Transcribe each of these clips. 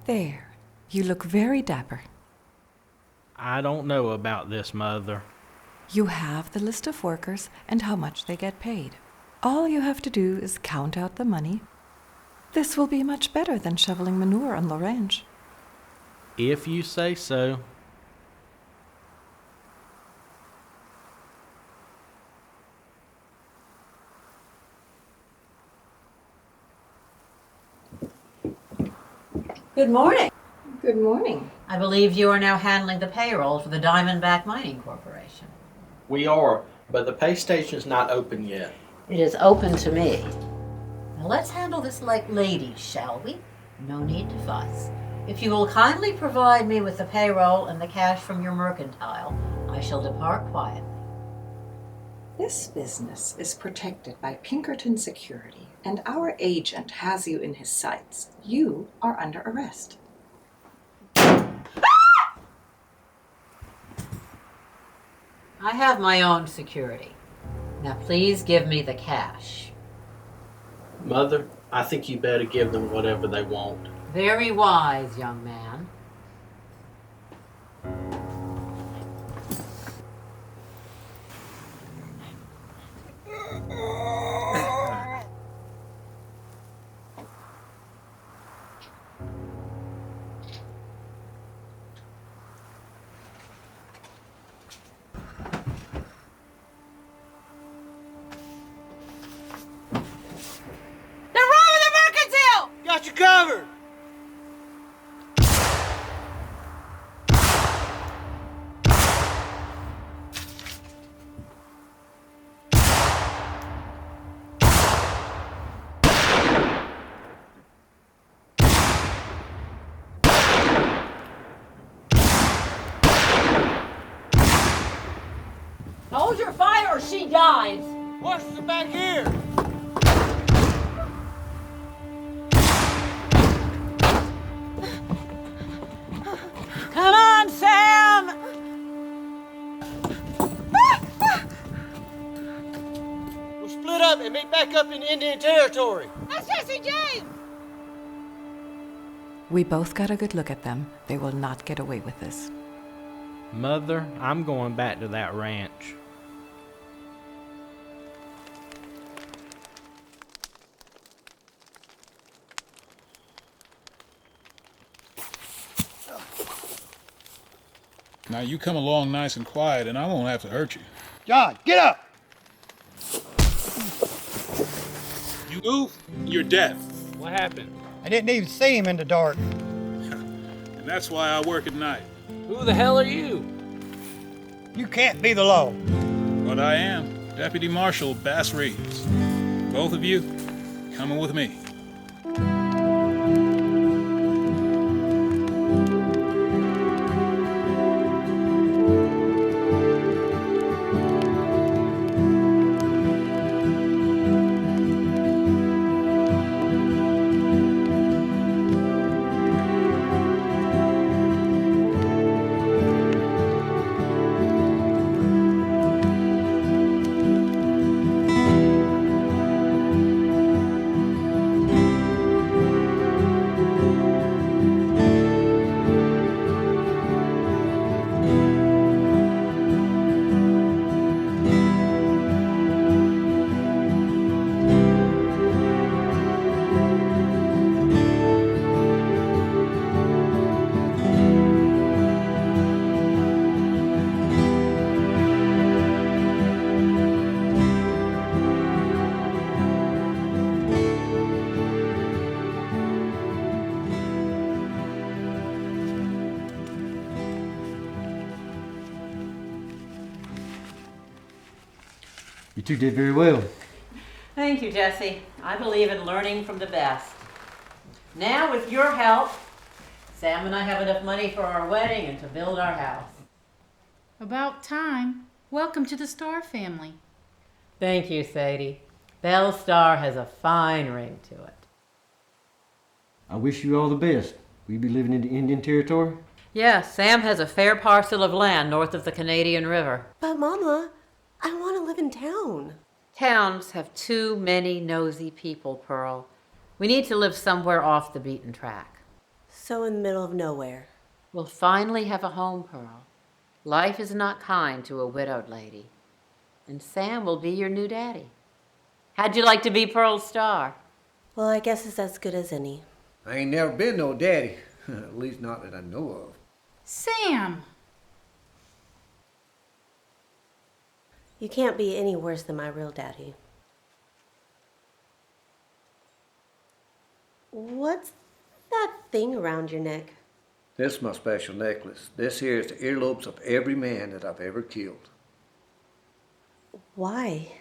There. You look very dapper. I don't know about this, Mother. You have the list of workers and how much they get paid. All you have to do is count out the money. This will be much better than shoveling manure on the ranch. If you say so. Good morning. Good morning. I believe you are now handling the payroll for the Diamondback Mining Corporation. We are, but the pay station's not open yet. It is open to me. Now let's handle this like ladies, shall we? No need to fuss. If you will kindly provide me with the payroll and the cash from your mercantile, I shall depart quietly. This business is protected by Pinkerton Security, and our agent has you in his sights. You are under arrest. I have my own security. Now please give me the cash. Mother, I think you better give them whatever they want. Very wise, young man. Got you covered! Hold your fire or she dies! What's the back here? Come on, Sam! We'll split up and meet back up in Indian Territory. That's Jesse James! We both got a good look at them. They will not get away with this. Mother, I'm going back to that ranch. Now you come along nice and quiet and I won't have to hurt you. John, get up! You move, you're dead. What happened? I didn't even see him in the dark. And that's why I work at night. Who the hell are you? You can't be the law. But I am Deputy Marshal Bass Reeves. Both of you coming with me. You two did very well. Thank you, Jesse. I believe in learning from the best. Now, with your help, Sam and I have enough money for our wedding and to build our house. About time. Welcome to the Starr family. Thank you, Sadie. Belle Starr has a fine ring to it. I wish you all the best. Will you be living in the Indian Territory? Yes, Sam has a fair parcel of land north of the Canadian River. But Mama, I want to live in town. Towns have too many nosy people, Pearl. We need to live somewhere off the beaten track. So in the middle of nowhere. We'll finally have a home, Pearl. Life is not kind to a widowed lady. And Sam will be your new daddy. How'd you like to be Pearl Starr? Well, I guess it's as good as any. I ain't never been no daddy. At least not that I know of. Sam! You can't be any worse than my real daddy. What's that thing around your neck? This is my special necklace. This here is the earlobes of every man that I've ever killed. Why?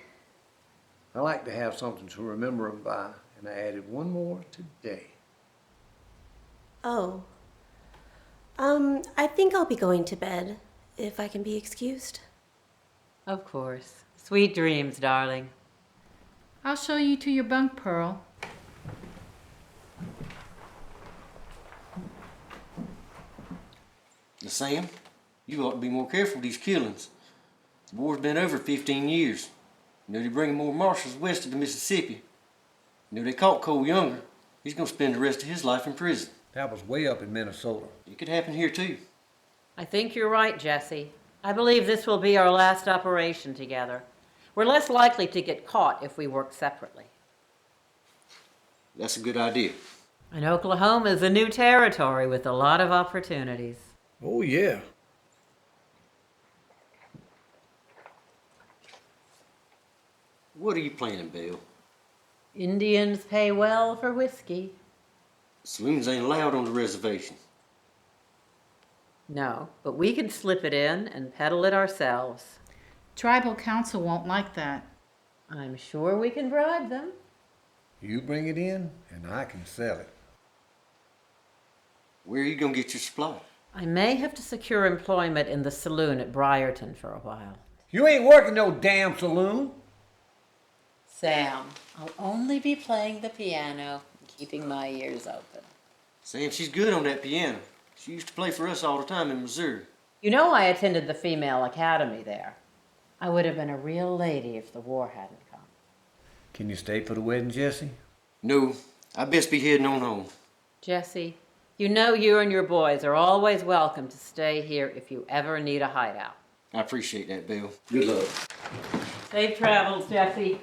I like to have something to remember them by, and I added one more today. Oh. I think I'll be going to bed, if I can be excused. Of course. Sweet dreams, darling. I'll show you to your bunk, Pearl. Now, Sam, you ought to be more careful with these killings. The war's been over 15 years. You know, they're bringing more marshals west of the Mississippi. You know, they caught Cole Younger. He's going to spend the rest of his life in prison. That was way up in Minnesota. It could happen here, too. I think you're right, Jesse. I believe this will be our last operation together. We're less likely to get caught if we work separately. That's a good idea. And Oklahoma is a new territory with a lot of opportunities. Oh, yeah. What are you planning, Belle? Indians pay well for whiskey. Saloons ain't allowed on the reservation. No, but we can slip it in and peddle it ourselves. Tribal council won't like that. I'm sure we can bribe them. You bring it in, and I can sell it. Where are you going to get your supply? I may have to secure employment in the saloon at Briarton for a while. You ain't working no damn saloon. Sam, I'll only be playing the piano and keeping my ears open. Sam, she's good on that piano. She used to play for us all the time in Missouri. You know I attended the female academy there. I would have been a real lady if the war hadn't come. Can you stay for the wedding, Jesse? No, I best be heading on home. Jesse, you know you and your boys are always welcome to stay here if you ever need a hideout. I appreciate that, Belle. Good luck. Safe travels, Jesse.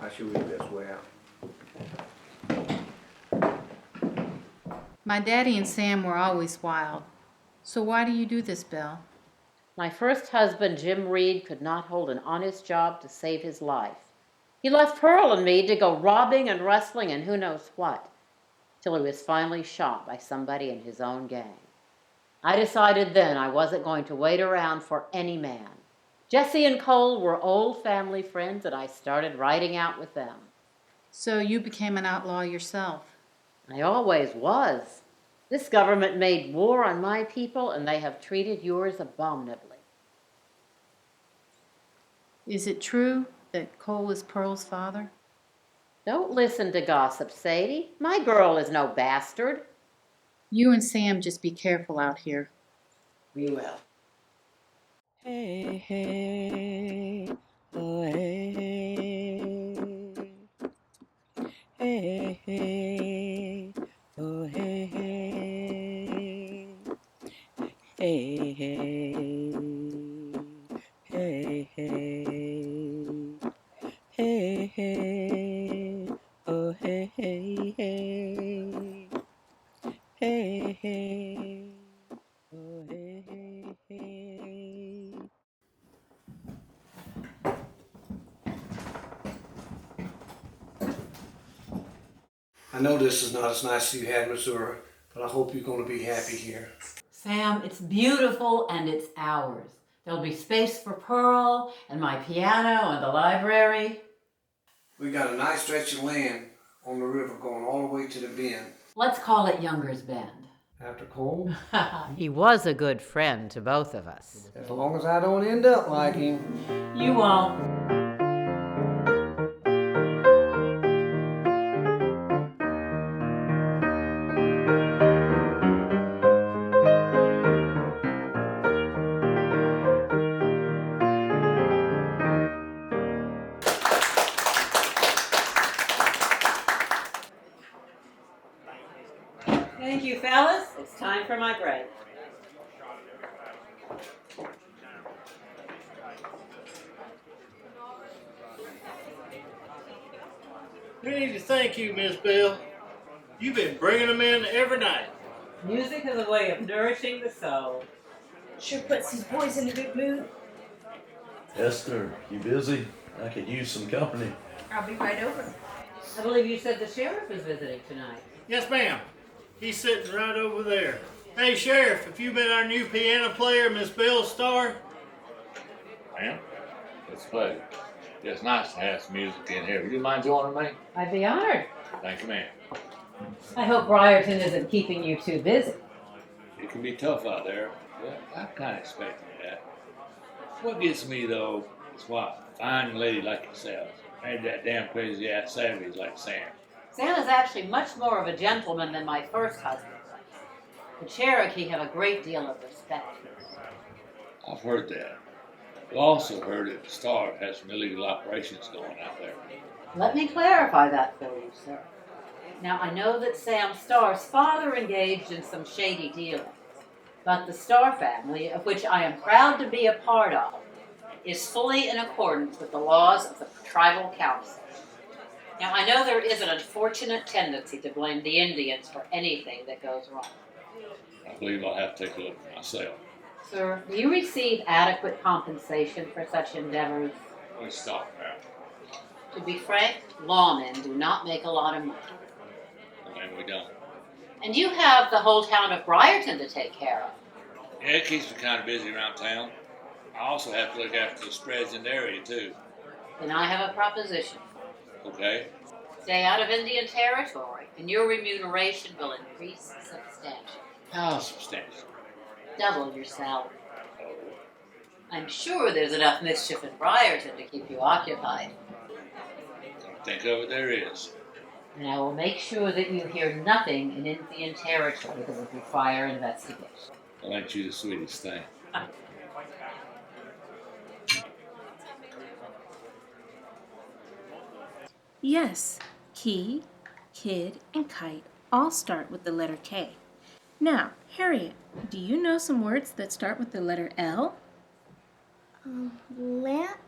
I should read this way out. My daddy and Sam were always wild. So why do you do this, Belle? My first husband, Jim Reed, could not hold an honest job to save his life. He left Pearl and me to go robbing and rustling and who knows what, till he was finally shot by somebody in his own gang. I decided then I wasn't going to wait around for any man. Jesse and Cole were old family friends, and I started riding out with them. So you became an outlaw yourself. I always was. This government made war on my people, and they have treated yours abominably. Is it true that Cole is Pearl's father? Don't listen to gossip, Sadie. My girl is no bastard. You and Sam just be careful out here. We will. Hey, hey, oh, hey, hey, hey, oh, hey, hey, hey, hey, hey, hey, oh, hey, hey, hey, hey, oh, hey, hey. I know this is not as nice as you had in Missouri, but I hope you're going to be happy here. Sam, it's beautiful and it's ours. There'll be space for Pearl and my piano and the library. We got a nice stretch of land on the river going all the way to the bend. Let's call it Younger's Bend. After Cole? He was a good friend to both of us. As long as I don't end up like him. You won't. Hey, you, fellas. It's time for my break. We need to thank you, Miss Belle. You've been bringing them in every night. Music is a way of nourishing the soul. Sure puts these boys in a good mood. Esther, you busy? I could use some company. I'll be right over. I believe you said the sheriff is visiting tonight. Yes, ma'am. He's sitting right over there. Hey, Sheriff, have you met our new piano player, Miss Belle Starr? Ma'am, it's a pleasure. It's nice to have some music in here. Would you mind joining me? I'd be honored. Thank you, ma'am. I hope Briarton isn't keeping you too busy. It can be tough out there. Well, I kind of expected that. What gets me, though, is why a fine lady like yourself married that damn crazy-ass savage like Sam. Sam is actually much more of a gentleman than my first husband. The Cherokee have a great deal of respect for him. I've heard that. I've also heard that the Star has some illegal operations going out there. Let me clarify that for you, sir. Now, I know that Sam Starr's father engaged in some shady dealings, but the Starr family, of which I am proud to be a part of, is fully in accordance with the laws of the tribal council. Now, I know there is an unfortunate tendency to blame the Indians for anything that goes wrong. I believe I'll have to take a look at myself. Sir, do you receive adequate compensation for such endeavors? Let's stop now. To be frank, lawmen do not make a lot of money. And we don't. And you have the whole town of Briarton to take care of. Yeah, it keeps me kind of busy around town. I also have to look after the spreads in the area, too. Then I have a proposition. Okay? Stay out of Indian territory, and your remuneration will increase substantially. How substantial? Double your salary. I'm sure there's enough mischief in Briarton to keep you occupied. Don't think of it, there is. And I will make sure that you hear nothing in Indian territory that would require investigation. Well, ain't you the sweetest thing? Yes, key, kid, and kite all start with the letter K. Now, Harriet, do you know some words that start with the letter L? Lamp,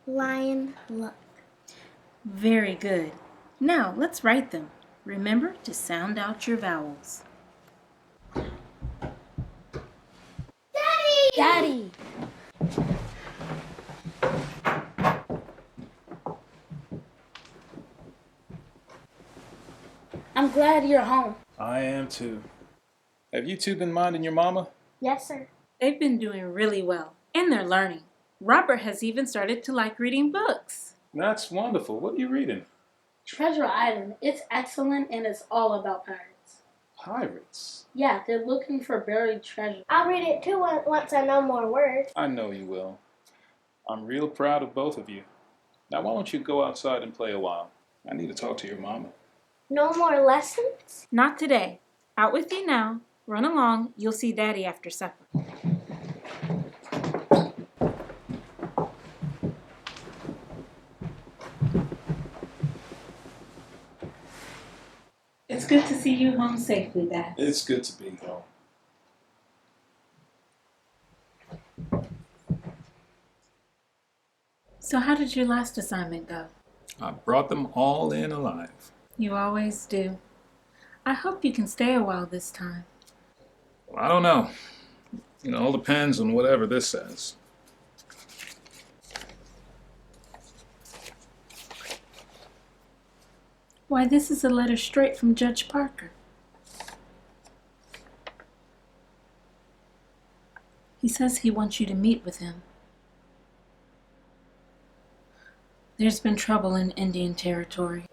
lion, luck. Very good. Now, let's write them. Remember to sound out your vowels. Daddy! Daddy! I'm glad you're home. I am too. Have you two been minding your mama? Yes, sir. They've been doing really well, and they're learning. Robert has even started to like reading books. That's wonderful. What are you reading? Treasure Island. It's excellent, and it's all about pirates. Pirates? Yeah, they're looking for buried treasure. I'll read it too once I know more words. I know you will. I'm real proud of both of you. Now why don't you go outside and play a while? I need to talk to your mama. No more lessons? Not today. Out with you now. Run along. You'll see Daddy after supper. It's good to see you home safely, Dad. It's good to be home. So how did your last assignment go? I brought them all in alive. You always do. I hope you can stay a while this time. Well, I don't know. It all depends on whatever this says. Why, this is a letter straight from Judge Parker. He says he wants you to meet with him. There's been trouble in Indian territory.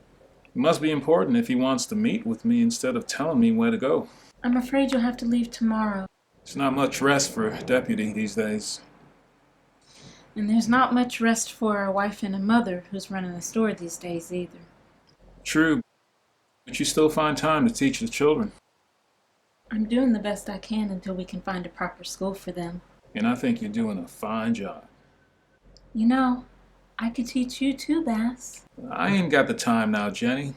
It must be important if he wants to meet with me instead of telling me where to go. I'm afraid you'll have to leave tomorrow. It's not much rest for a deputy these days. And there's not much rest for a wife and a mother who's running a store these days either. True, but you still find time to teach the children. I'm doing the best I can until we can find a proper school for them. And I think you're doing a fine job. You know, I could teach you too, Bass. I ain't got the time now, Jenny.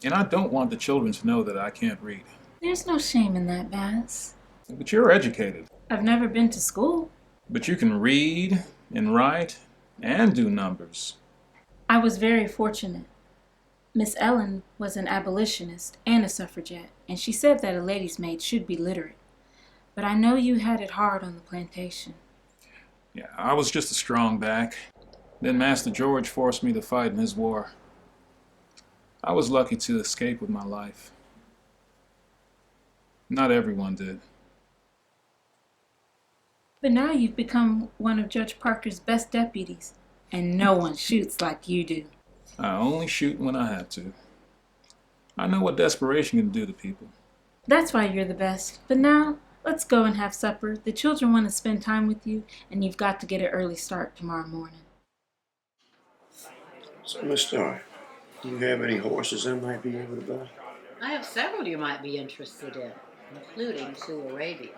And I don't want the children to know that I can't read. There's no shame in that, Bass. But you're educated. I've never been to school. But you can read and write and do numbers. I was very fortunate. Miss Ellen was an abolitionist and a suffragette, and she said that a lady's maid should be literate. But I know you had it hard on the plantation. Yeah, I was just a strong back. Then Master George forced me to fight in his war. I was lucky to escape with my life. Not everyone did. But now you've become one of Judge Parker's best deputies, and no one shoots like you do. I only shoot when I have to. I know what desperation can do to people. That's why you're the best. But now, let's go and have supper. The children want to spend time with you, and you've got to get an early start tomorrow morning. So, Miss Starr, do you have any horses I might be able to buy? I have several you might be interested in, including 2 Arabians.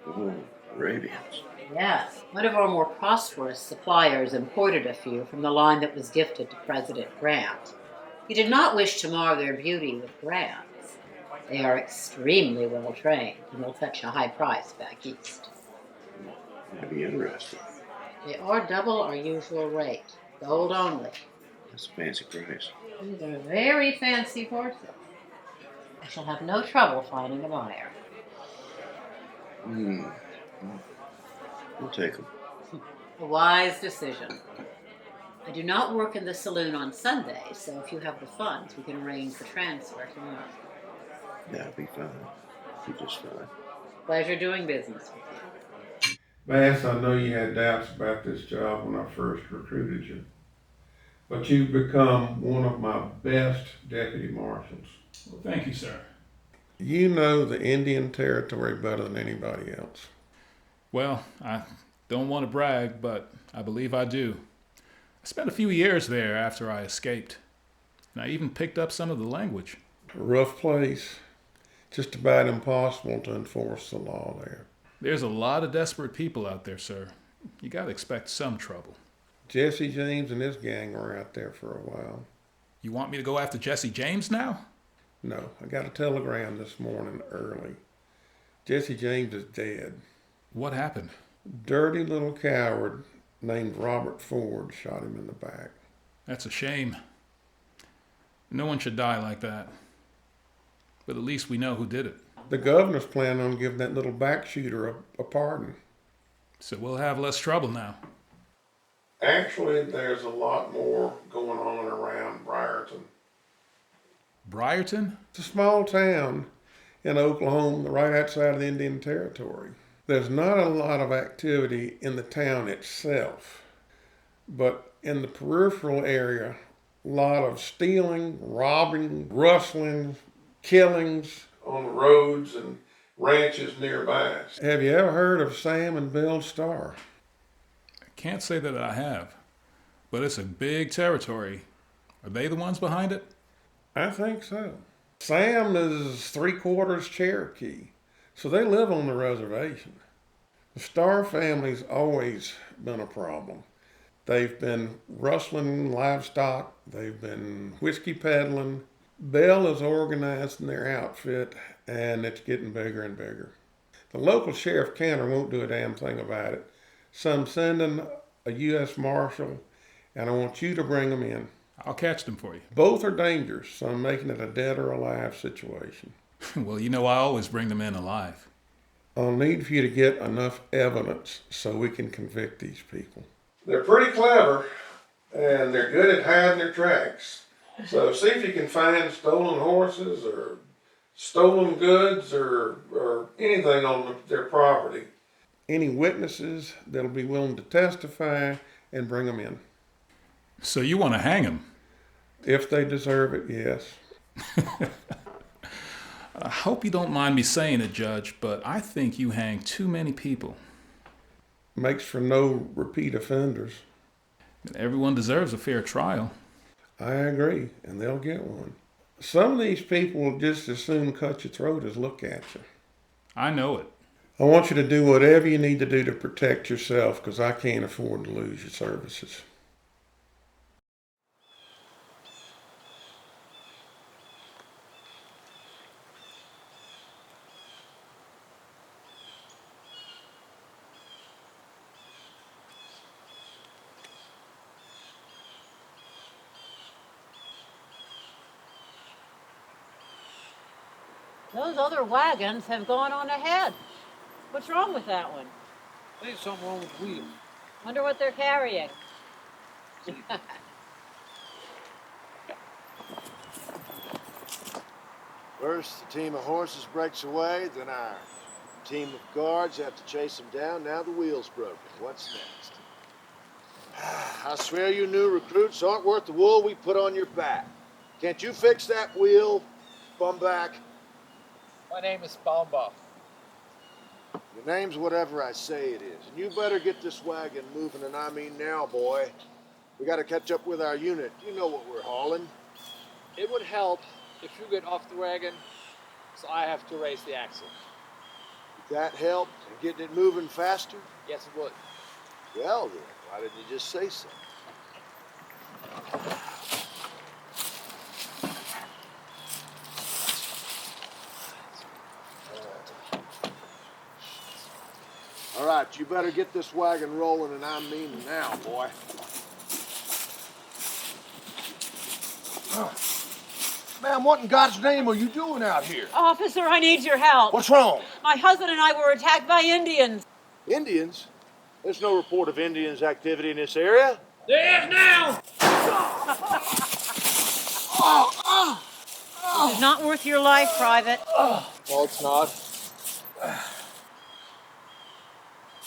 Oh, Arabians. Yes, one of our more prosperous suppliers imported a few from the line that was gifted to President Grant. He did not wish to mar their beauty with brands. They are extremely well trained and will fetch a high price back east. That'd be interesting. They are double our usual rate, gold only. That's a fancy price. These are very fancy horses. I shall have no trouble finding a buyer. We'll take them. A wise decision. I do not work in the saloon on Sunday, so if you have the funds, we can arrange for transfer tomorrow. That'll be fine. Be just fine. Pleasure doing business with you. Bass, I know you had doubts about this job when I first recruited you, but you've become one of my best deputy marshals. Well, thank you, sir. You know the Indian Territory better than anybody else. Well, I don't want to brag, but I believe I do. I spent a few years there after I escaped, and I even picked up some of the language. A rough place. Just about impossible to enforce the law there. There's a lot of desperate people out there, sir. You gotta expect some trouble. Jesse James and his gang were out there for a while. You want me to go after Jesse James now? No, I got a telegram this morning early. Jesse James is dead. What happened? Dirty little coward named Robert Ford shot him in the back. That's a shame. No one should die like that. But at least we know who did it. The governor's planning on giving that little back shooter a pardon. So we'll have less trouble now. Actually, there's a lot more going on around Briarton. Briarton? It's a small town in Oklahoma, right outside of the Indian Territory. There's not a lot of activity in the town itself, but in the peripheral area, a lot of stealing, robbing, rustling, killings on the roads and ranches nearby. Have you ever heard of Sam and Belle Starr? I can't say that I have, but it's a big territory. Are they the ones behind it? I think so. Sam is 3/4 Cherokee, so they live on the reservation. The Starr family's always been a problem. They've been rustling livestock, they've been whiskey peddling. Belle is organizing their outfit, and it's getting bigger and bigger. The local sheriff Cantor won't do a damn thing about it, so I'm sending a U.S. Marshal, and I want you to bring them in. I'll catch them for you. Both are dangerous, so I'm making it a dead or alive situation. Well, you know I always bring them in alive. I'll need for you to get enough evidence so we can convict these people. They're pretty clever, and they're good at hiding their tracks. So see if you can find stolen horses or stolen goods or anything on their property. Any witnesses that'll be willing to testify, and bring them in. So you want to hang them? If they deserve it, yes. I hope you don't mind me saying it, Judge, but I think you hang too many people. Makes for no repeat offenders. Everyone deserves a fair trial. I agree, and they'll get one. Some of these people will just as soon cut your throat as look at you. I know it. I want you to do whatever you need to do to protect yourself, because I can't afford to lose your services. Those other wagons have gone on ahead. What's wrong with that one? There's something wrong with the wheels. Wonder what they're carrying. First, the team of horses breaks away, then ours. The team of guards have to chase them down, now the wheel's broken. What's next? I swear you new recruits aren't worth the wool we put on your back. Can't you fix that wheel, bumback? My name is Baumba. Your name's whatever I say it is. And you better get this wagon moving, and I mean now, boy. We gotta catch up with our unit. You know what we're hauling. It would help if you get off the wagon, so I have to raise the axle. Would that help in getting it moving faster? Yes, it would. Well then, why didn't you just say so? All right, you better get this wagon rolling, and I mean now, boy. Ma'am, what in God's name are you doing out here? Officer, I need your help. What's wrong? My husband and I were attacked by Indians. Indians? There's no report of Indians' activity in this area. There is now! This is not worth your life, Private. Well, it's not.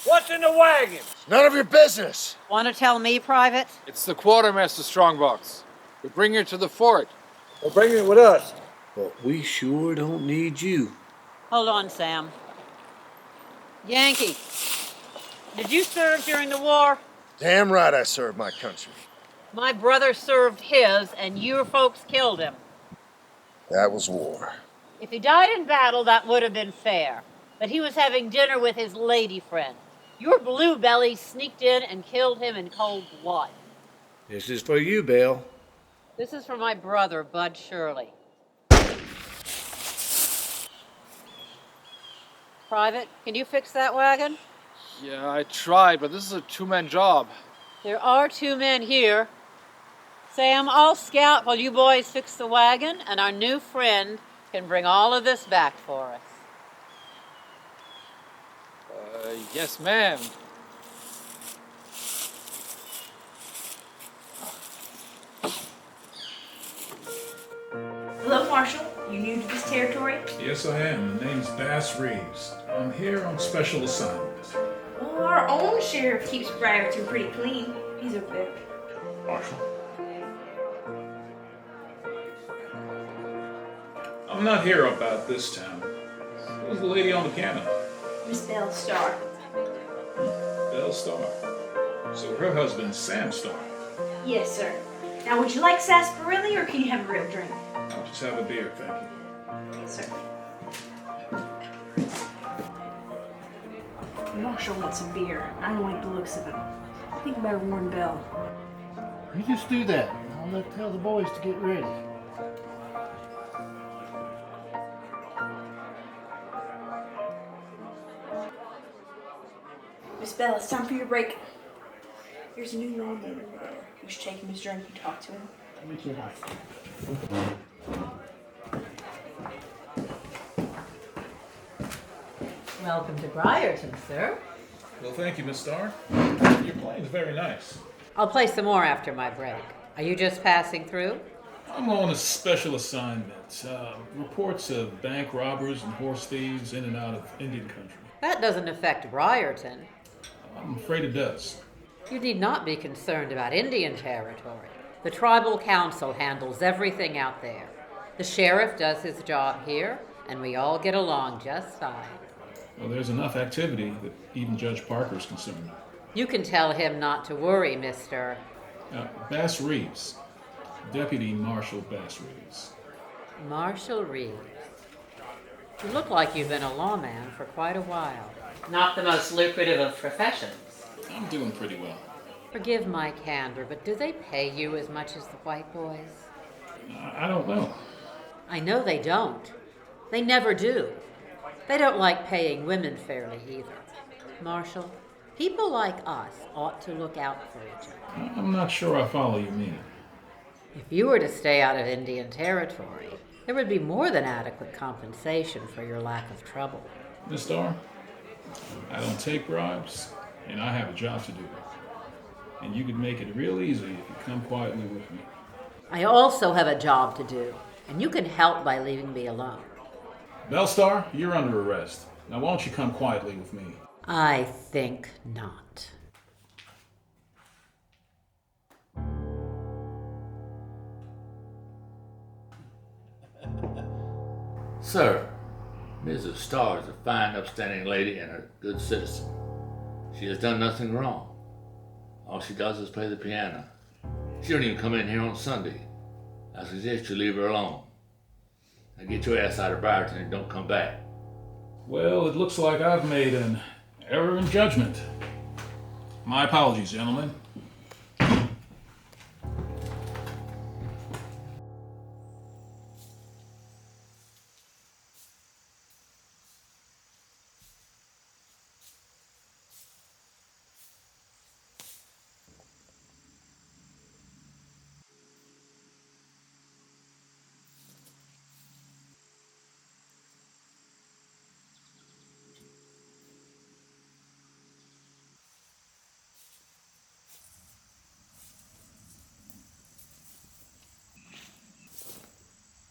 What's in the wagon? It's none of your business. Want to tell me, Private? It's the quartermaster strongbox. We bring her to the fort. Well, bring it with us. But we sure don't need you. Hold on, Sam. Yankee, did you serve during the war? Damn right I served my country. My brother served his, and your folks killed him. That was war. If he died in battle, that would have been fair. But he was having dinner with his lady friend. Your blue belly sneaked in and killed him in cold blood. This is for you, Belle. This is for my brother, Bud Shirley. Private, can you fix that wagon? Yeah, I tried, but this is a two-man job. There are 2 men here. Sam, I'll scout while you boys fix the wagon, and our new friend can bring all of this back for us. Yes, ma'am. Hello, Marshal. You new to this territory? Yes, I am. The name's Bass Reeves. I'm here on special assignment. Well, our own sheriff keeps Briarton pretty clean. He's over there. Marshal. I'm not here about this town. Who's the lady on the piano? Miss Belle Starr. Belle Starr. So her husband's Sam Starr. Yes, sir. Now, would you like sarsaparilla or can you have a real drink? I'll just have a beer, thank you. Yes, sir. Marshall wants some beer. I don't like the looks of it. I think I better warn Belle. You just do that. I'll tell the boys to get ready. Miss Belle, it's time for your break. Here's a new lawman over there. You should take him his drink and talk to him. Welcome to Briarton, sir. Well, thank you, Miss Starr. Your playing's very nice. I'll play some more after my break. Are you just passing through? I'm on a special assignment. Reports of bank robbers and horse thieves in and out of Indian country. That doesn't affect Briarton. I'm afraid it does. You need not be concerned about Indian territory. The tribal council handles everything out there. The sheriff does his job here, and we all get along just fine. Well, there's enough activity that even Judge Parker's concerned. You can tell him not to worry, Mr. Bass Reeves. Deputy Marshal Bass Reeves. Marshal Reeves. You look like you've been a lawman for quite a while. Not the most lucrative of professions. I'm doing pretty well. Forgive my candor, but do they pay you as much as the white boys? I don't know. I know they don't. They never do. They don't like paying women fairly either. Marshal, people like us ought to look out for each other. I'm not sure I follow your meaning. If you were to stay out of Indian territory, There would be more than adequate compensation for your lack of trouble. Miss Starr, I don't take bribes, and I have a job to do. And you could make it real easy if you come quietly with me. I also have a job to do, and you can help by leaving me alone. Belle Starr, you're under arrest. Now why don't you come quietly with me? I think not. Sir, Mrs. Starr is a fine, upstanding lady and a good citizen. She has done nothing wrong. All she does is play the piano. She don't even come in here on Sunday. I suggest you leave her alone. Now get your ass out of Briarton and don't come back. Well, it looks like I've made an error in judgment. My apologies, gentlemen.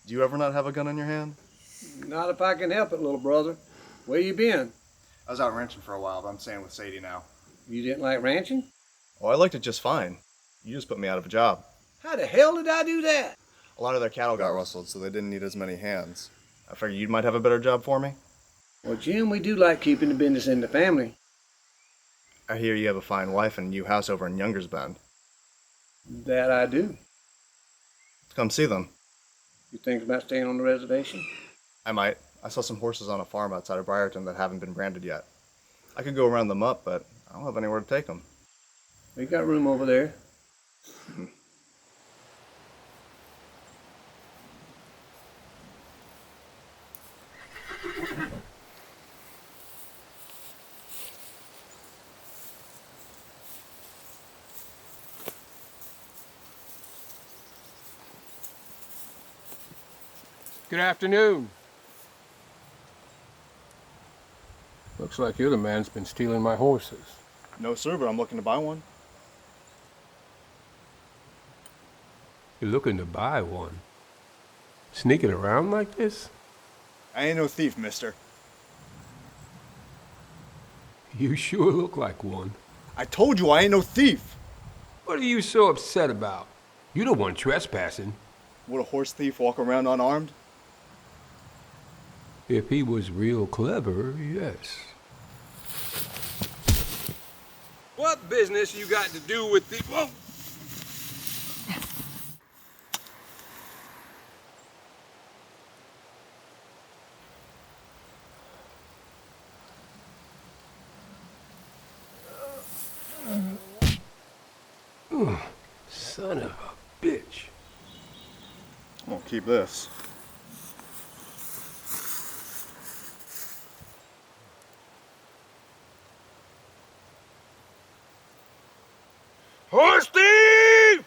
Do you ever not have a gun in your hand? Not if I can help it, little brother. Where you been? I was out ranching for a while, but I'm staying with Sadie now. You didn't like ranching? Oh, I liked it just fine. You just put me out of a job. How the hell did I do that? A lot of their cattle got rustled, so they didn't need as many hands. I figured you might have a better job for me. Well, Jim, we do like keeping the business in the family. I hear you have a fine wife and a new house over in Younger's Bend. That I do. Let's come see them. You think about staying on the reservation? I might. I saw some horses on a farm outside of Briarton that haven't been branded yet. I could go round them up, but I don't have anywhere to take them. We got room over there. Good afternoon. Looks like you're the man that's been stealing my horses. No, sir, but I'm looking to buy one. You're looking to buy one? Sneaking around like this? I ain't no thief, mister. You sure look like one. I told you I ain't no thief. What are you so upset about? You don't want trespassing. Would a horse thief walk around unarmed? If he was real clever, yes. What business you got to do with the... Whoa! Son of a bitch. I'm gonna keep this. Horse thief!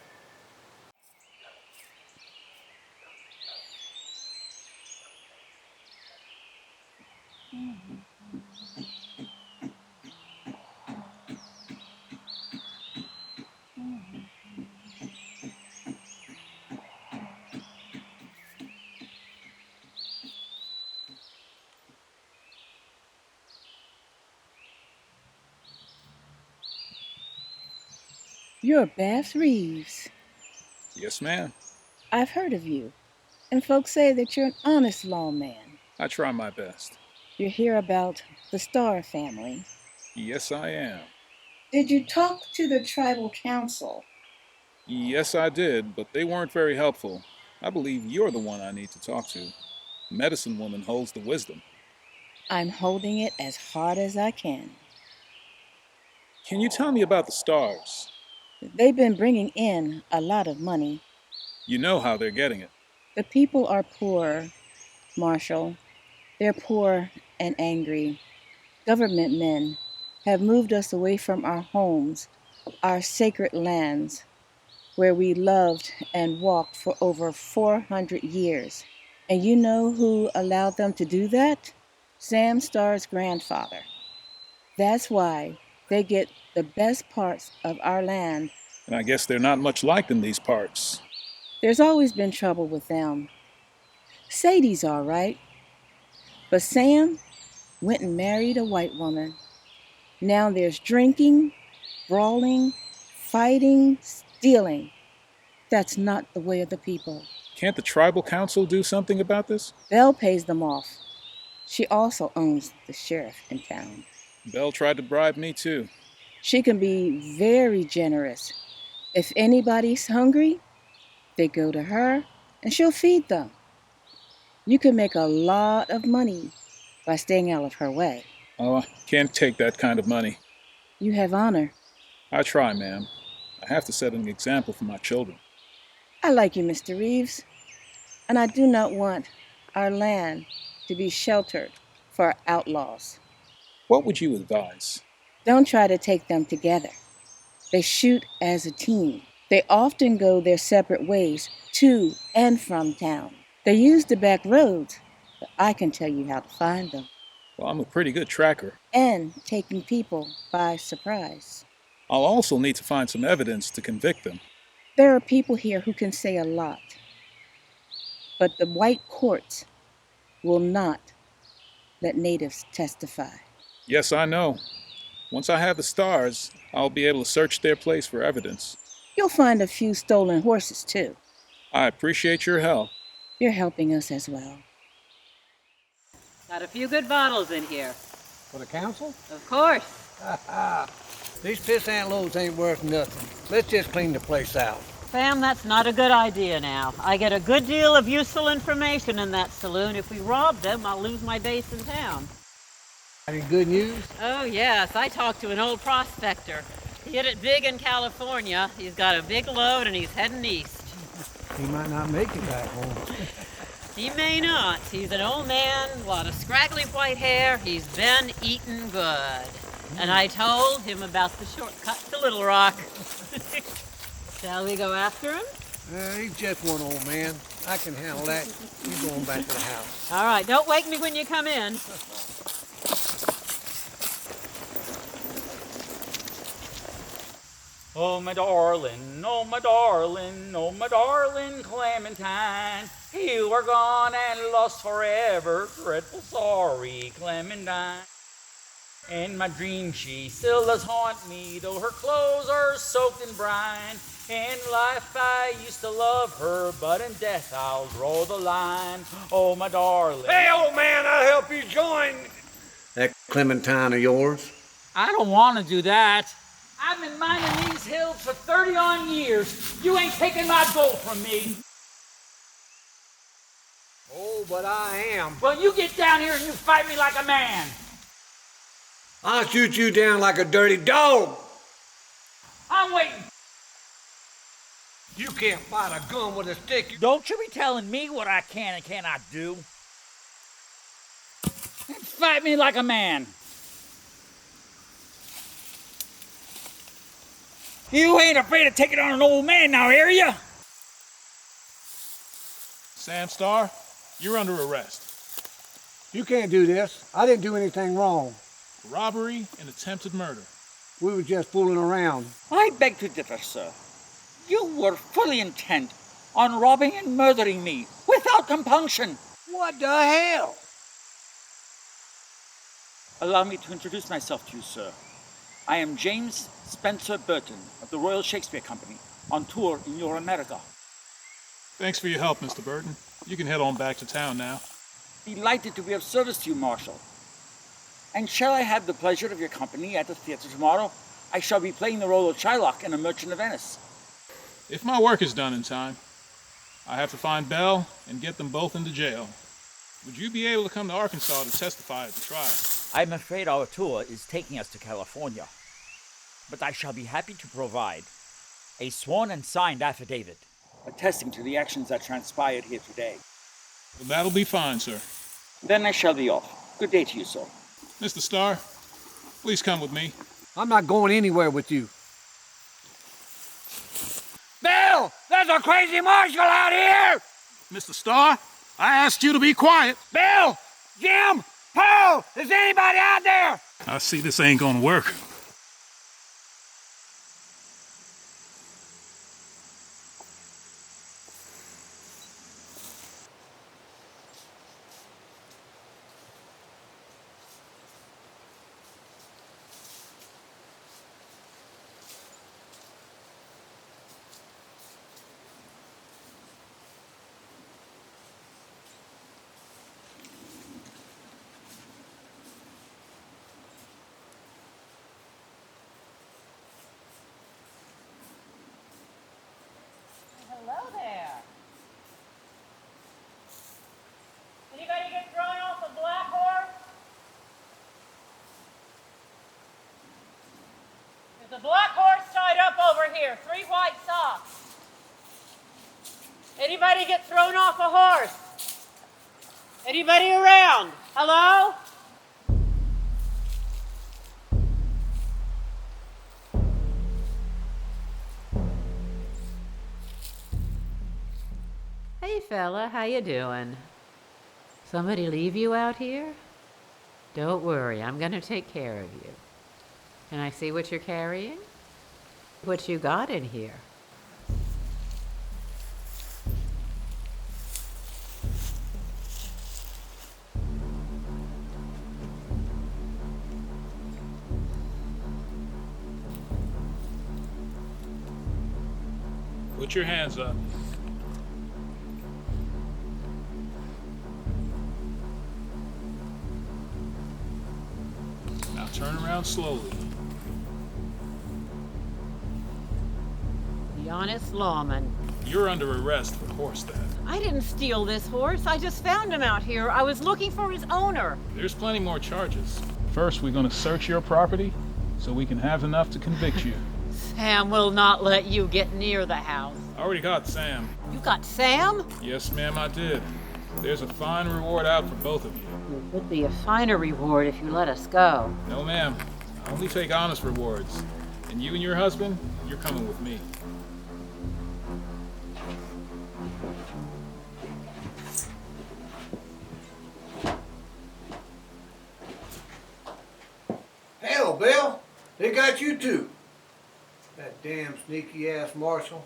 You're Bass Reeves. Yes, ma'am. I've heard of you, and folks say that you're an honest lawman. I try my best. You're here about the Starr family. Yes, I am. Did you talk to the tribal council? Yes, I did, but they weren't very helpful. I believe you're the one I need to talk to. The medicine woman holds the wisdom. I'm holding it as hard as I can. Can you tell me about the Starrs? They've been bringing in a lot of money. You know how they're getting it. The people are poor, Marshal. They're poor and angry. Government men have moved us away from our homes, our sacred lands, where we loved and walked for over 400 years. And you know who allowed them to do that? Sam Starr's grandfather. That's why they get the best parts of our land. And I guess they're not much liked in these parts. There's always been trouble with them. Sadie's all right. But Sam went and married a white woman. Now there's drinking, brawling, fighting, stealing. That's not the way of the people. Can't the tribal council do something about this? Belle pays them off. She also owns the sheriff in town. Belle tried to bribe me too. She can be very generous. If anybody's hungry, they go to her and she'll feed them. You can make a lot of money by staying out of her way. Oh, I can't take that kind of money. You have honor. I try, ma'am. I have to set an example for my children. I like you, Mr. Reeves, and I do not want our land to be sheltered for outlaws. What would you advise? Don't try to take them together. They shoot as a team. They often go their separate ways to and from town. They use the back roads, but I can tell you how to find them. Well, I'm a pretty good tracker. And taking people by surprise. I'll also need to find some evidence to convict them. There are people here who can say a lot, but the white courts will not let natives testify. Yes, I know. Once I have the stars, I'll be able to search their place for evidence. You'll find a few stolen horses, too. I appreciate your help. You're helping us as well. Got a few good bottles in here. For the council? Of course. These piss antelopes ain't worth nothing. Let's just clean the place out. Sam, that's not a good idea now. I get a good deal of useful information in that saloon. If we rob them, I'll lose my base in town. Any good news? Oh, yes. I talked to an old prospector. He hit it big in California. He's got a big load and he's heading east. He might not make it back home. He may not. He's an old man, a lot of scraggly white hair. He's been eating good. And I told him about the shortcut to Little Rock. Shall we go after him? He's just one old man. I can handle that. He's going back to the house. All right, don't wake me when you come in. Oh, my darling, oh, my darling, oh, my darling Clementine. You are gone and lost forever, dreadful sorry, Clementine. In my dream she still does haunt me, though her clothes are soaked in brine. In life I used to love her, but in death I'll draw the line. Oh, my darling. Hey, old man, I'll help you join. That Clementine of yours? I don't want to do that. I've been mining these hills for 30-on years. You ain't taking my gold from me. Oh, but I am. Well, you get down here and you fight me like a man. I'll shoot you down like a dirty dog. I'm waiting. You can't fight a gun with a stick. Don't you be telling me what I can and cannot do. Fight me like a man. You ain't afraid of taking on an old man now, are you? Sam Starr, you're under arrest. You can't do this. I didn't do anything wrong. Robbery and attempted murder. We were just fooling around. I beg to differ, sir. You were fully intent on robbing and murdering me without compunction. What the hell? Allow me to introduce myself to you, sir. I am James Spencer Burton of the Royal Shakespeare Company on tour in your America. Thanks for your help, Mr. Burton. You can head on back to town now. Delighted to be of service to you, Marshal. And shall I have the pleasure of your company at the theater tomorrow? I shall be playing the role of Shylock in A Merchant of Venice. If my work is done in time, I have to find Belle and get them both into jail. Would you be able to come to Arkansas to testify at the trial? I'm afraid our tour is taking us to California, but I shall be happy to provide a sworn and signed affidavit attesting to the actions that transpired here today. Well, that'll be fine, sir. Then I shall be off. Good day to you, sir. Mr. Starr, please come with me. I'm not going anywhere with you. Belle! There's a crazy marshal out here! Mr. Starr, I asked you to be quiet. Bill! Jim! Paul! Is anybody out there? I see this ain't gonna work. Hello there. Anybody get thrown off a black horse? There's a black horse tied up over here, 3 white socks. Anybody get thrown off a horse? Anybody around? Hello? Hey fella, how you doing? Somebody leave you out here? Don't worry, I'm gonna take care of you. Can I see what you're carrying? What you got in here? Put your hands up. Now turn around slowly. The honest lawman. You're under arrest for horse theft. I didn't steal this horse. I just found him out here. I was looking for his owner. There's plenty more charges. First, we're gonna search your property so we can have enough to convict you. Sam will not let you get near the house. I already got Sam. You got Sam? Yes, ma'am, I did. There's a fine reward out for both of you. It would be a finer reward if you let us go. No, ma'am. I only take honest rewards. And you and your husband, you're coming with me. Hell, Bill, they got you too. That damn sneaky ass marshal.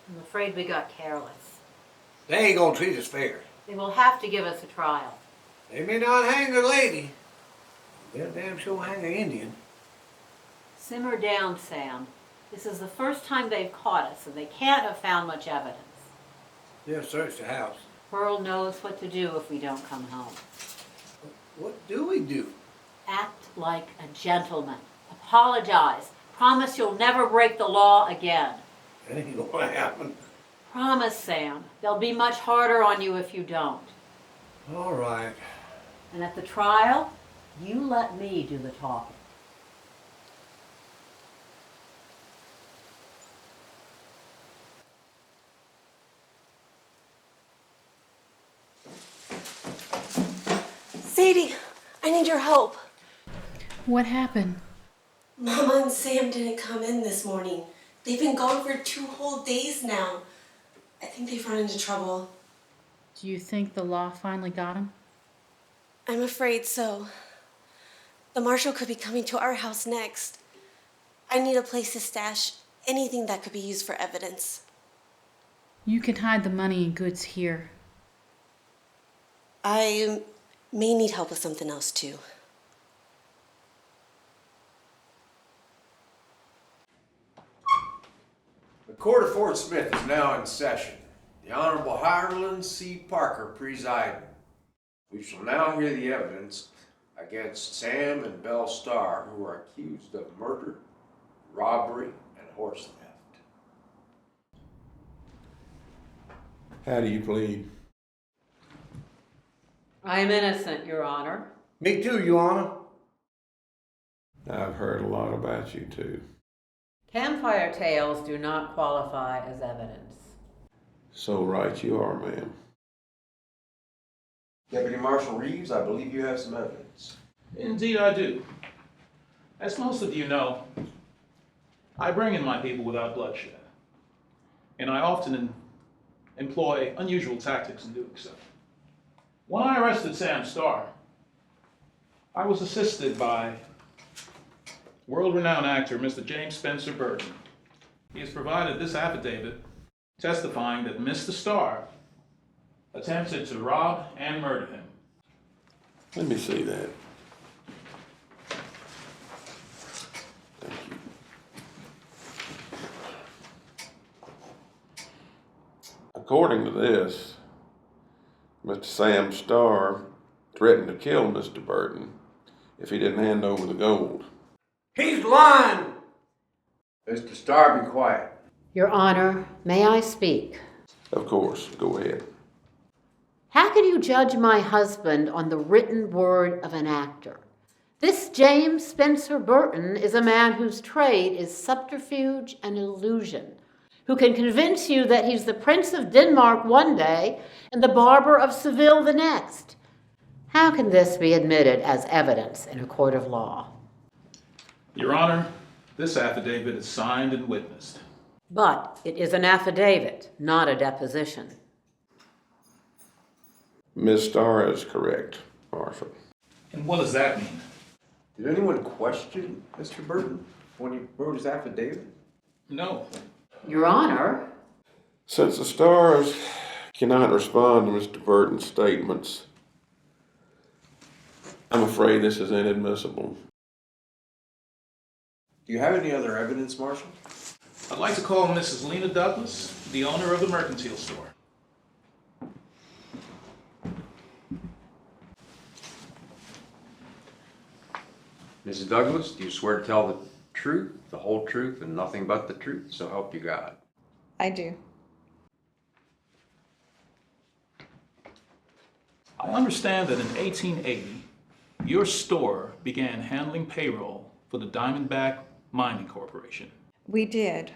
I'm afraid we got careless. They ain't gonna treat us fair. They will have to give us a trial. They may not hang a lady. They'll damn sure hang an Indian. Simmer down, Sam. This is the first time they've caught us, and they can't have found much evidence. They'll search the house. Pearl knows what to do if we don't come home. What do we do? Act like a gentleman. Apologize. Promise you'll never break the law again. That ain't gonna happen. Promise, Sam. They'll be much harder on you if you don't. All right. And at the trial, you let me do the talking. Sadie, I need your help. What happened? Mama and Sam didn't come in this morning. They've been gone for 2 whole days now. I think they've run into trouble. Do you think the law finally got him? I'm afraid so. The marshal could be coming to our house next. I need a place to stash anything that could be used for evidence. You can hide the money and goods here. I may need help with something else too. The Court of Fort Smith is now in session. The Honorable Harlan C. Parker presiding. We shall now hear the evidence against Sam and Belle Starr, who are accused of murder, robbery, and horse theft. How do you plead? I am innocent, Your Honor. Me too, Your Honor. I've heard a lot about you too. Campfire tales do not qualify as evidence. So right you are, ma'am. Deputy Marshal Reeves, I believe you have some evidence. Indeed I do. As most of you know, I bring in my people without bloodshed. And I often employ unusual tactics in doing so. When I arrested Sam Starr, I was assisted by world-renowned actor Mr. James Spencer Burton. He has provided this affidavit testifying that Mr. Starr attempted to rob and murder him. Let me see that. Thank you. According to this, Mr. Sam Starr threatened to kill Mr. Burton if he didn't hand over the gold. He's lying! Mr. Starr, be quiet. Your Honor, may I speak? Of course, go ahead. How can you judge my husband on the written word of an actor? This James Spencer Burton is a man whose trade is subterfuge and illusion, who can convince you that he's the Prince of Denmark one day and the Barber of Seville the next. How can this be admitted as evidence in a court of law? Your Honor, this affidavit is signed and witnessed. But it is an affidavit, not a deposition. Ms. Starr is correct, Marshal. And what does that mean? Did anyone question Mr. Burton when he wrote his affidavit? No. Your Honor. Since the Starrs cannot respond to Mr. Burton's statements, I'm afraid this is inadmissible. Do you have any other evidence, Marshal? I'd like to call Mrs. Lena Douglas, the owner of the mercantile store. Mrs. Douglas, do you swear to tell the truth, the whole truth, and nothing but the truth, so help you God? I do. I understand that in 1880, your store began handling payroll for the Diamondback Mining Corporation. We did.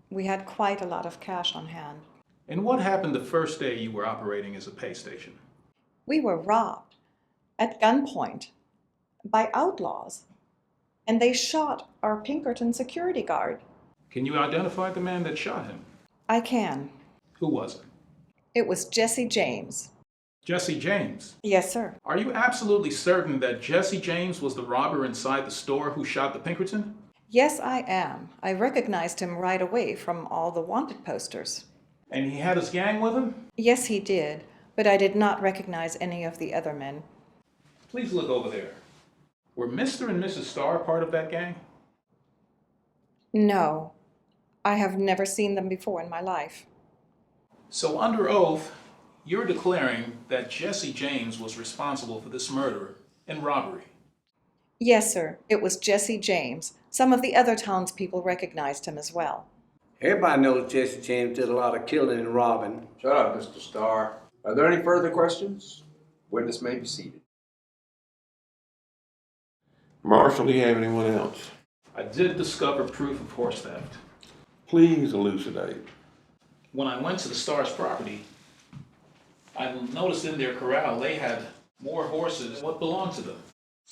We had quite a lot of cash on hand. And what happened the first day you were operating as a pay station? We were robbed at gunpoint by outlaws, and they shot our Pinkerton security guard. Can you identify the man that shot him? I can. Who was it? It was Jesse James. Jesse James? Yes, sir. Are you absolutely certain that Jesse James was the robber inside the store who shot the Pinkerton? Yes, I am. I recognized him right away from all the wanted posters. And he had his gang with him? Yes, he did, but I did not recognize any of the other men. Please look over there. Were Mr. and Mrs. Starr part of that gang? No, I have never seen them before in my life. So under oath, you're declaring that Jesse James was responsible for this murder and robbery? Yes, sir. It was Jesse James. Some of the other townspeople recognized him as well. Everybody knows Jesse James did a lot of killing and robbing. Shut up, Mr. Starr. Are there any further questions? Witness may be seated. Marshal, do you have anyone else? I did discover proof of horse theft. Please elucidate. When I went to the Starr's property, I noticed in their corral they had more horses than what belonged to them.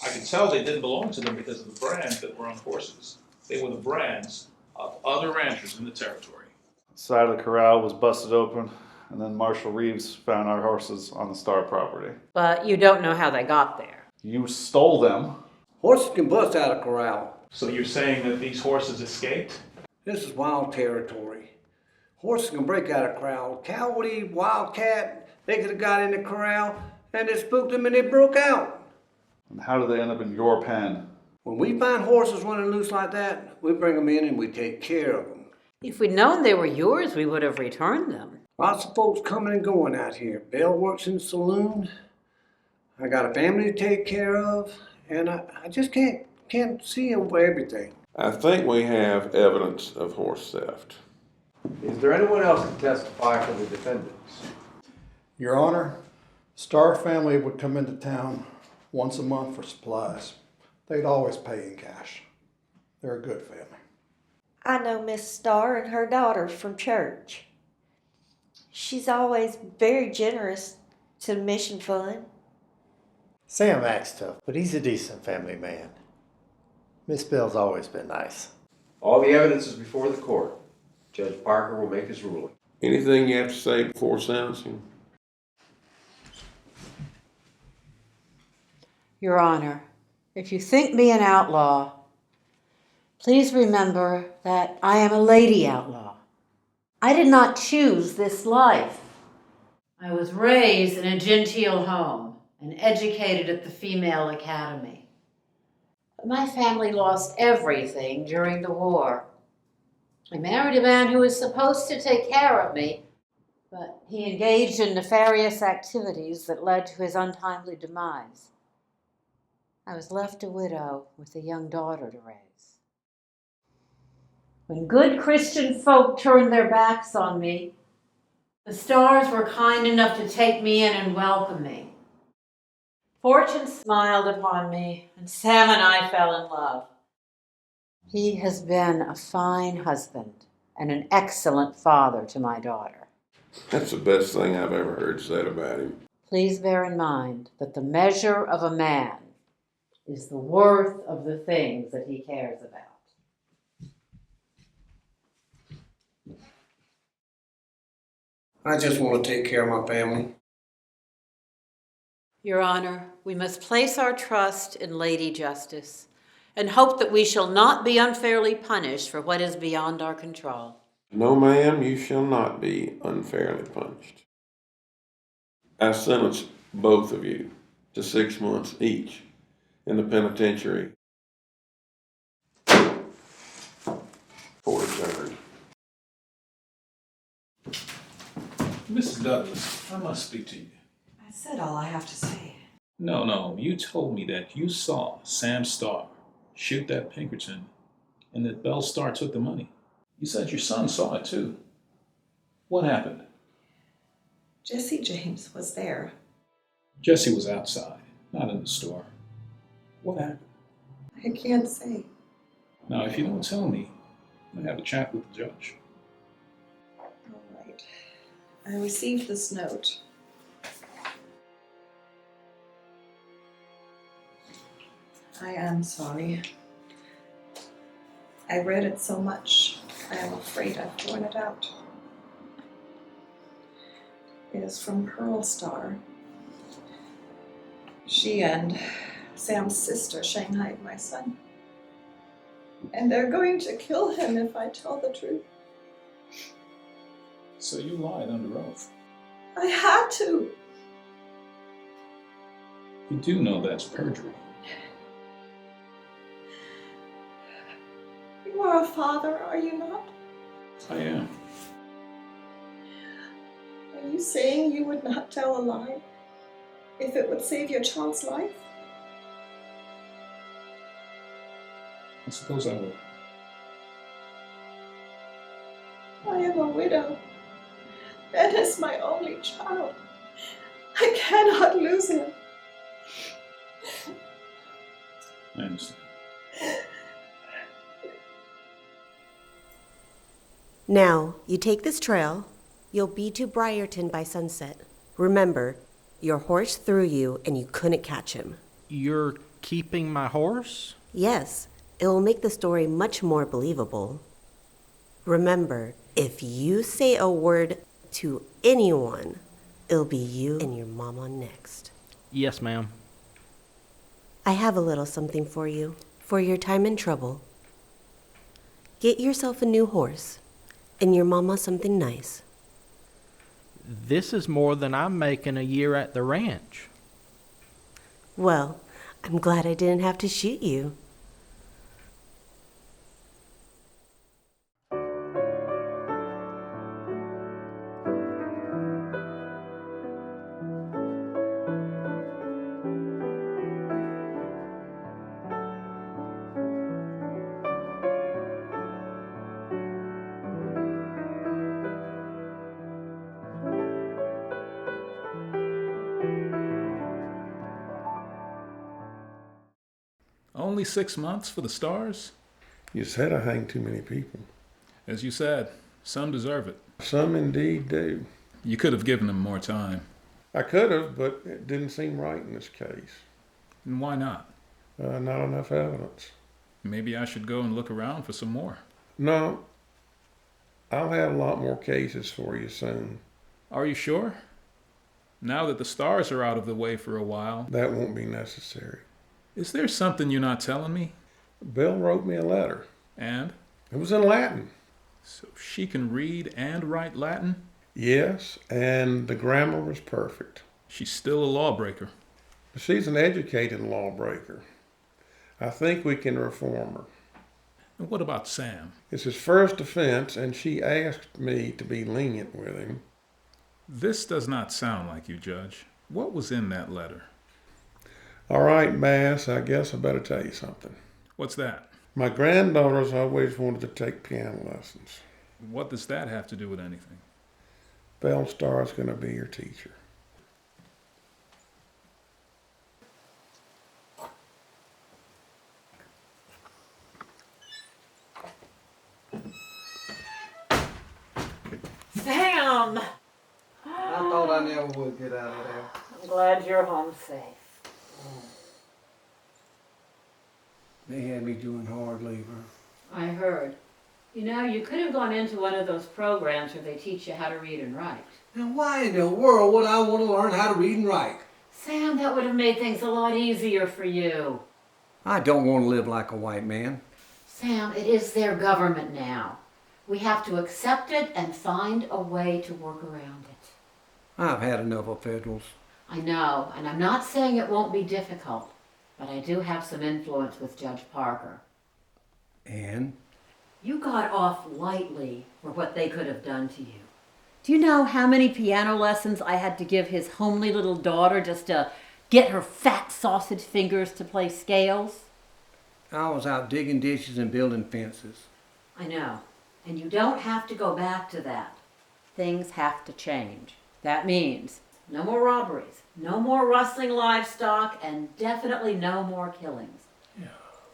I could tell they didn't belong to them because of the brands that were on horses. They were the brands of other ranchers in the territory. The side of the corral was busted open, and then Marshal Reeves found our horses on the Starr property. But you don't know how they got there. You stole them. Horses can bust out of corral. So you're saying that these horses escaped? This is wild territory. Horses can break out of corral. Coyote, wildcat, they could have got in the corral and it spooked them and they broke out. And how did they end up in your pen? When we find horses running loose like that, we bring them in and we take care of them. If we'd known they were yours, we would have returned them. Lots of folks coming and going out here. Belle works in the saloon. I got a family to take care of, and I just can't see over everything. I think we have evidence of horse theft. Is there anyone else to testify for the defendants? Your Honor, Starr family would come into town once a month for supplies. They'd always pay in cash. They're a good family. I know Miss Starr and her daughter from church. She's always very generous to the mission fund. Sam acts tough, but he's a decent family man. Miss Belle's always been nice. All the evidence is before the court. Judge Parker will make his ruling. Anything you have to say before sentencing? Your Honor, if you think me an outlaw, please remember that I am a lady outlaw. I did not choose this life. I was raised in a genteel home and educated at the female academy. But my family lost everything during the war. I married a man who was supposed to take care of me, but he engaged in nefarious activities that led to his untimely demise. I was left a widow with a young daughter to raise. When good Christian folk turned their backs on me, the Stars were kind enough to take me in and welcome me. Fortune smiled upon me, and Sam and I fell in love. He has been a fine husband and an excellent father to my daughter. That's the best thing I've ever heard said about him. Please bear in mind that the measure of a man is the worth of the things that he cares about. I just want to take care of my family. Your Honor, we must place our trust in Lady Justice and hope that we shall not be unfairly punished for what is beyond our control. No, ma'am, you shall not be unfairly punished. I sentence both of you to 6 months each in the penitentiary. Court adjourned. Mrs. Douglas, I must speak to you. I said all I have to say. No, you told me that you saw Sam Starr shoot that Pinkerton and that Belle Starr took the money. You said your son saw it too. What happened? Jesse James was there. Jesse was outside, not in the store. What happened? I can't say. Now, if you don't tell me, I'm gonna have a chat with the judge. All right. I received this note. I am sorry. I read it so much, I am afraid I've torn it out. It is from Pearl Starr. She and Sam's sister shanghaied my son. And they're going to kill him if I tell the truth. So you lied under oath. I had to. You do know that's perjury. You are a father, are you not? I am. Are you saying you would not tell a lie if it would save your child's life? I suppose I will. I am a widow. That is my only child. I cannot lose him. I understand. Now, you take this trail, you'll be to Briarton by sunset. Remember, your horse threw you and you couldn't catch him. You're keeping my horse? Yes, it will make the story much more believable. Remember, if you say a word to anyone, it'll be you and your mama next. Yes, ma'am. I have a little something for you, for your time and trouble. Get yourself a new horse, and your mama something nice. This is more than I'm making a year at the ranch. Well, I'm glad I didn't have to shoot you. Only 6 months for the Stars? You said I hang too many people. As you said, some deserve it. Some indeed do. You could have given them more time. I could have, but it didn't seem right in this case. And why not? Not enough evidence. Maybe I should go and look around for some more. No, I'll have a lot more cases for you soon. Are you sure? Now that the Stars are out of the way for a while. That won't be necessary. Is there something you're not telling me? Belle wrote me a letter. And? It was in Latin. So she can read and write Latin? Yes, and the grammar was perfect. She's still a lawbreaker. She's an educated lawbreaker. I think we can reform her. And what about Sam? It's his first offense, and she asked me to be lenient with him. This does not sound like you, Judge. What was in that letter? All right, Bass, I guess I better tell you something. What's that? My granddaughters always wanted to take piano lessons. What does that have to do with anything? Belle Starr is going to be your teacher. Sam! I thought I never would get out of there. I'm glad you're home safe. They had me doing hard labor. I heard. You know, you could have gone into one of those programs where they teach you how to read and write. Now why in the world would I want to learn how to read and write? Sam, that would have made things a lot easier for you. I don't want to live like a white man. Sam, it is their government now. We have to accept it and find a way to work around it. I've had enough of federals. I know, and I'm not saying it won't be difficult, but I do have some influence with Judge Parker. And? You got off lightly for what they could have done to you. Do you know how many piano lessons I had to give his homely little daughter just to get her fat sausage fingers to play scales? I was out digging ditches and building fences. I know. And you don't have to go back to that. Things have to change. That means no more robberies, no more rustling livestock, and definitely no more killings. Yeah.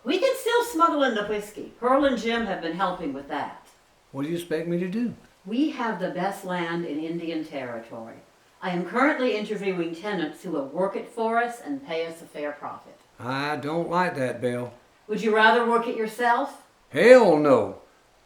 We can still smuggle in the whiskey. Pearl and Jim have been helping with that. What do you expect me to do? We have the best land in Indian Territory. I am currently interviewing tenants who will work it for us and pay us a fair profit. I don't like that, Belle. Would you rather work it yourself? Hell no.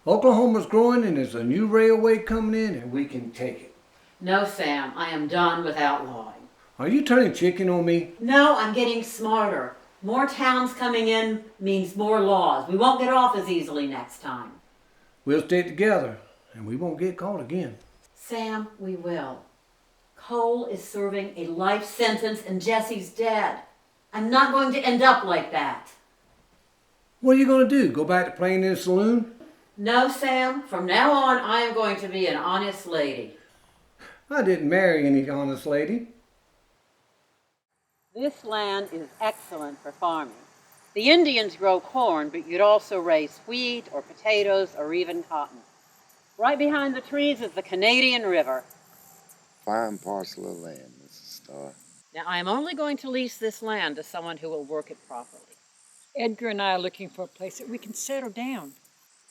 Oklahoma's growing and there's a new railway coming in and we can take it. No, Sam, I am done with outlawing. Are you turning chicken on me? No, I'm getting smarter. More towns coming in means more laws. We won't get off as easily next time. We'll stay together and we won't get caught again. Sam, we will. Cole is serving a life sentence and Jesse's dead. I'm not going to end up like that. What are you going to do? Go back to playing in a saloon? No, Sam. From now on, I am going to be an honest lady. I didn't marry any honest lady. This land is excellent for farming. The Indians grow corn, but you'd also raise wheat or potatoes or even cotton. Right behind the trees is the Canadian River. Fine parcel of land, Mrs. Starr. Now, I am only going to lease this land to someone who will work it properly. Edgar and I are looking for a place that we can settle down.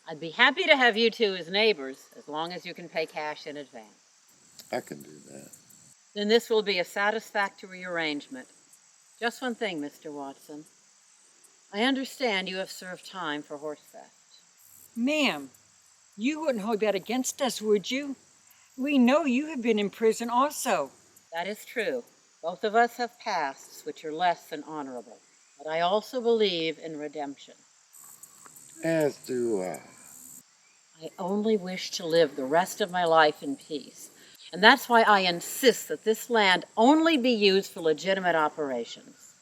I'd be happy to have you two as neighbors, as long as you can pay cash in advance. I can do that. Then this will be a satisfactory arrangement. Just one thing, Mr. Watson. I understand you have served time for horse theft. Ma'am, you wouldn't hold that against us, would you? We know you have been in prison also. That is true. Both of us have pasts which are less than honorable. But I also believe in redemption. As do I. I only wish to live the rest of my life in peace. And that's why I insist that this land only be used for legitimate operations.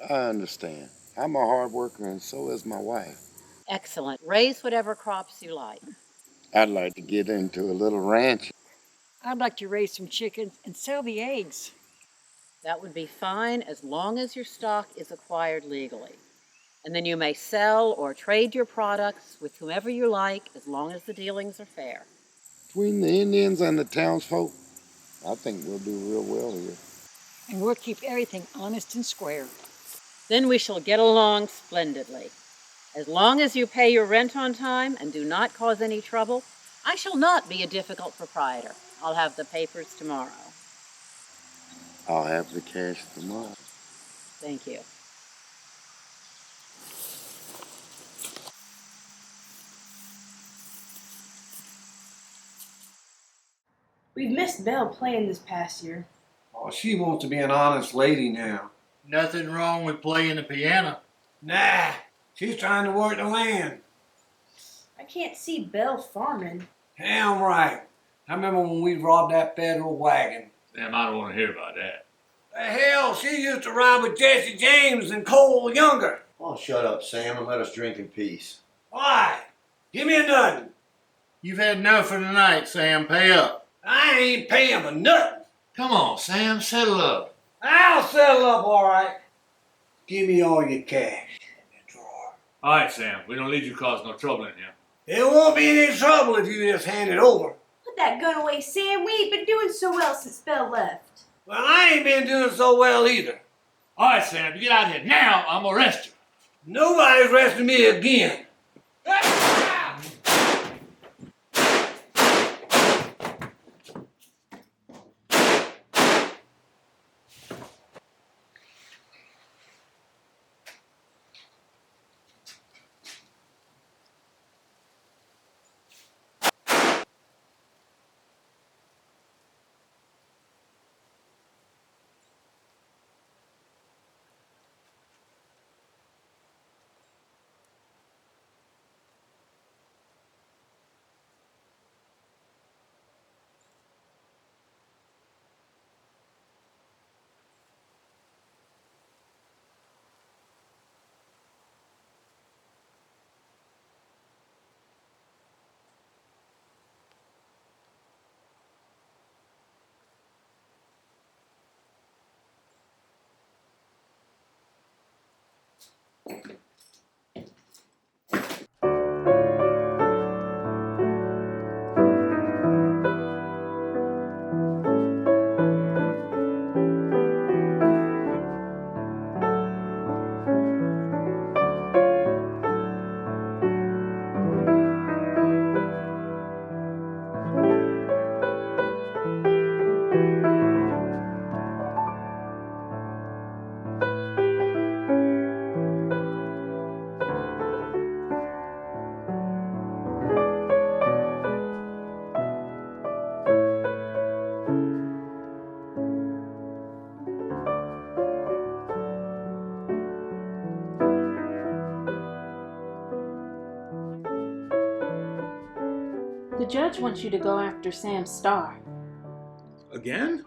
I understand. I'm a hard worker and so is my wife. Excellent. Raise whatever crops you like. I'd like to get into a little ranch. I'd like to raise some chickens and sell the eggs. That would be fine as long as your stock is acquired legally. And then you may sell or trade your products with whomever you like as long as the dealings are fair. Between the Indians and the townsfolk, I think we'll do real well here. And we'll keep everything honest and square. Then we shall get along splendidly. As long as you pay your rent on time and do not cause any trouble, I shall not be a difficult proprietor. I'll have the papers tomorrow. I'll have the cash tomorrow. Thank you. We've missed Belle playing this past year. Oh, she wants to be an honest lady now. Nothing wrong with playing the piano. Nah, she's trying to work the land. I can't see Belle farming. Damn right. I remember when we robbed that federal wagon. Damn, I don't want to hear about that. The hell, she used to ride with Jesse James and Cole Younger. Oh, shut up, Sam, and let us drink in peace. Why? Give me a nothing. You've had enough for the night, Sam. Pay up. I ain't paying for nothing. Come on, Sam. Settle up. I'll settle up all right. Give me all your cash. All right, Sam. We don't need you to cause no trouble in here. There won't be any trouble if you just hand it over. Put that gun away, Sam. We ain't been doing so well since Belle left. Well, I ain't been doing so well either. All right, Sam. You get out of here now. I'm gonna arrest you. Nobody's arresting me again. The judge wants you to go after Sam Starr. Again?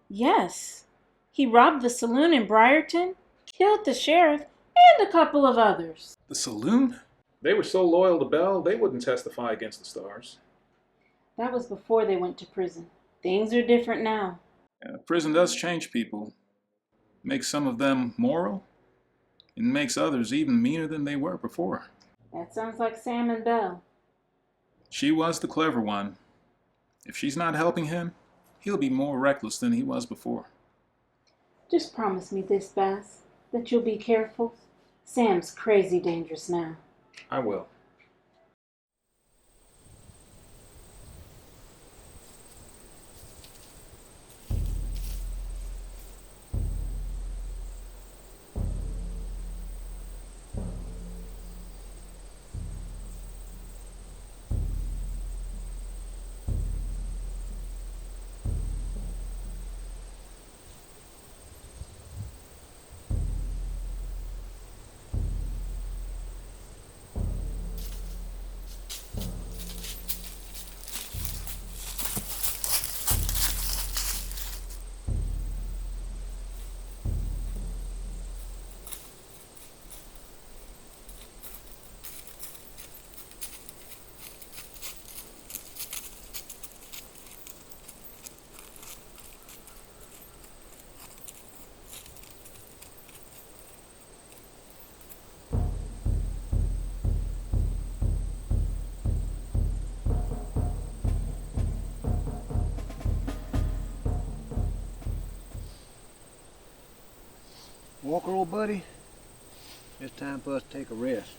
Yes. He robbed the saloon in Briarton, killed the sheriff, and a couple of others. The saloon? They were so loyal to Belle, they wouldn't testify against the Stars. That was before they went to prison. Things are different now. Prison does change people. Makes some of them moral, and makes others even meaner than they were before. That sounds like Sam and Belle. She was the clever one. If she's not helping him, he'll be more reckless than he was before. Just promise me this, Bass, that you'll be careful. Sam's crazy dangerous now. I will. Walker, old buddy, it's time for us to take a rest.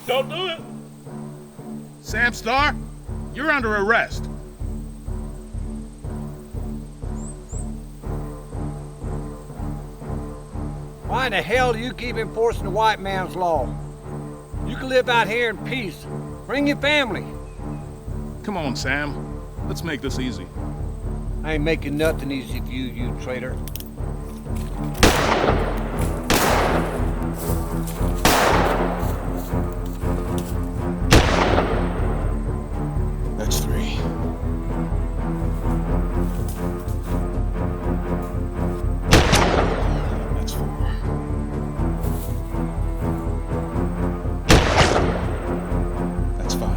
Don't do it. Sam Starr, you're under arrest. Why in the hell do you keep enforcing the white man's law? You can live out here in peace. Bring your family. Come on, Sam. Let's make this easy. I ain't making nothing easy for you, you traitor. That's 3. That's 4. That's 5.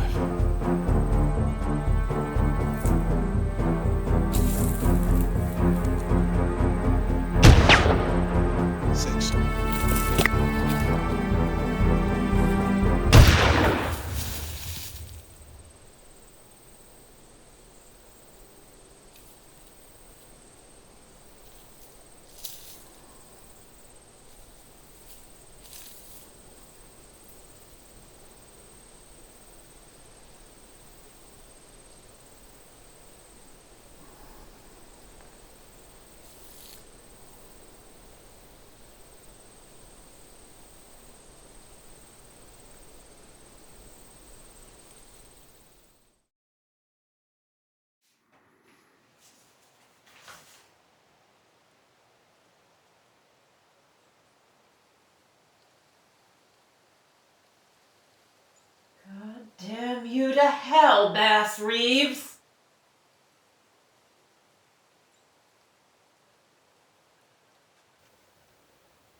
Damn you to hell, Bass Reeves!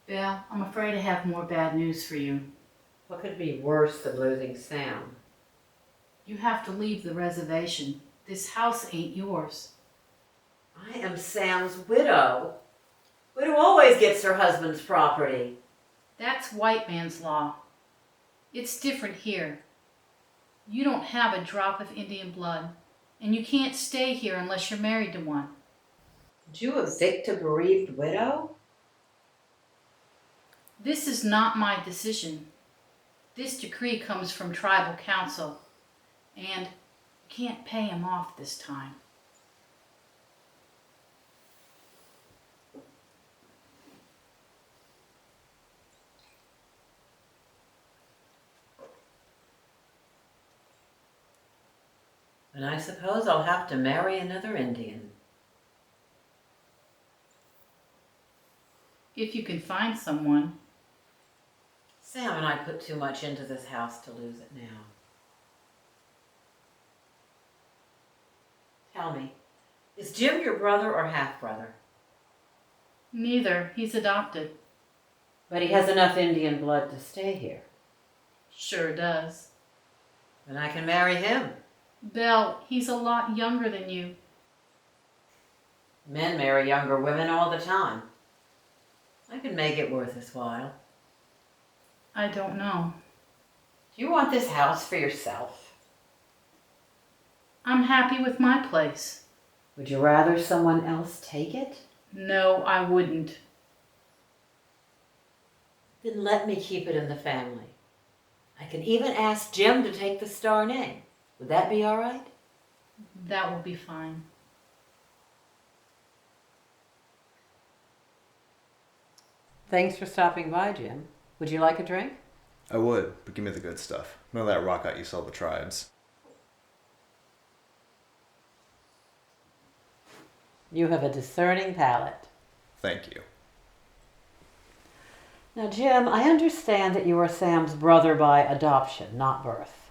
Belle, I'm afraid I have more bad news for you. What could be worse than losing Sam? You have to leave the reservation. This house ain't yours. I am Sam's widow. Widow always gets her husband's property. That's white man's law. It's different here. You don't have a drop of Indian blood, and you can't stay here unless you're married to one. Would you evict a bereaved widow? This is not my decision. This decree comes from tribal council, and you can't pay him off this time. And I suppose I'll have to marry another Indian. If you can find someone. Sam and I put too much into this house to lose it now. Tell me, is Jim your brother or half-brother? Neither. He's adopted. But he has enough Indian blood to stay here. Sure does. Then I can marry him. Belle, he's a lot younger than you. Men marry younger women all the time. I can make it worth his while. I don't know. Do you want this house for yourself? I'm happy with my place. Would you rather someone else take it? No, I wouldn't. Then let me keep it in the family. I can even ask Jim to take the Starr name. Would that be all right? That will be fine. Thanks for stopping by, Jim. Would you like a drink? I would, but give me the good stuff. None of that rock out you sell the tribes. You have a discerning palate. Thank you. Now, Jim, I understand that you are Sam's brother by adoption, not birth.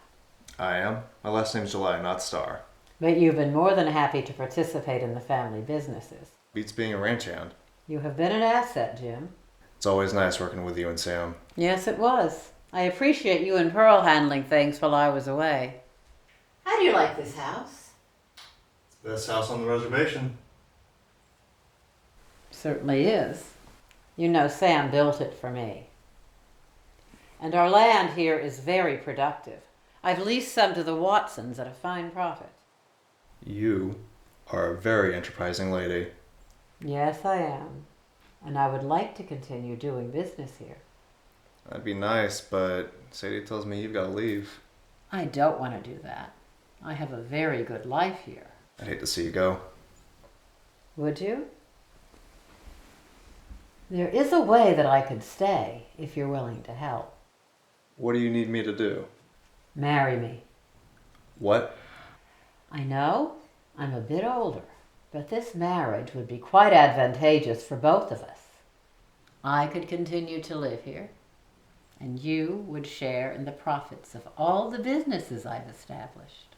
I am. My last name's July, not Starr. But you've been more than happy to participate in the family businesses. Beats being a ranch hand. You have been an asset, Jim. It's always nice working with you and Sam. Yes, it was. I appreciate you and Pearl handling things while I was away. How do you like this house? It's the best house on the reservation. Certainly is. You know Sam built it for me. And our land here is very productive. I've leased some to the Watsons at a fine profit. You are a very enterprising lady. Yes, I am. And I would like to continue doing business here. That'd be nice, but Sadie tells me you've got to leave. I don't want to do that. I have a very good life here. I'd hate to see you go. Would you? There is a way that I could stay if you're willing to help. What do you need me to do? Marry me. What? I know I'm a bit older, but this marriage would be quite advantageous for both of us. I could continue to live here, and you would share in the profits of all the businesses I've established.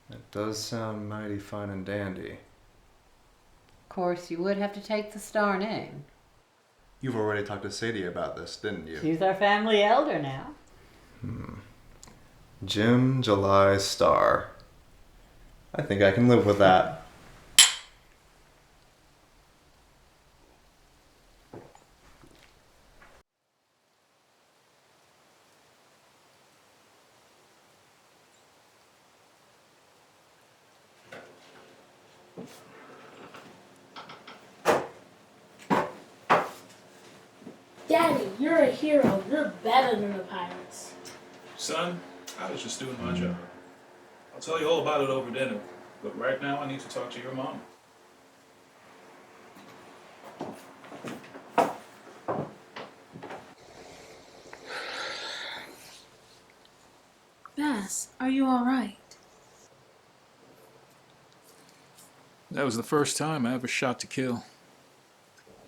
That does sound mighty fine and dandy. Of course, you would have to take the Starr name. You've already talked to Sadie about this, didn't you? She's our family elder now. Jim July Starr. I think I can live with that. Daddy, you're a hero. You're better than the pirates. Son, I was just doing my job. I'll tell you all about it over dinner, but right now I need to talk to your mom. Bess, are you all right? That was the first time I ever shot to kill.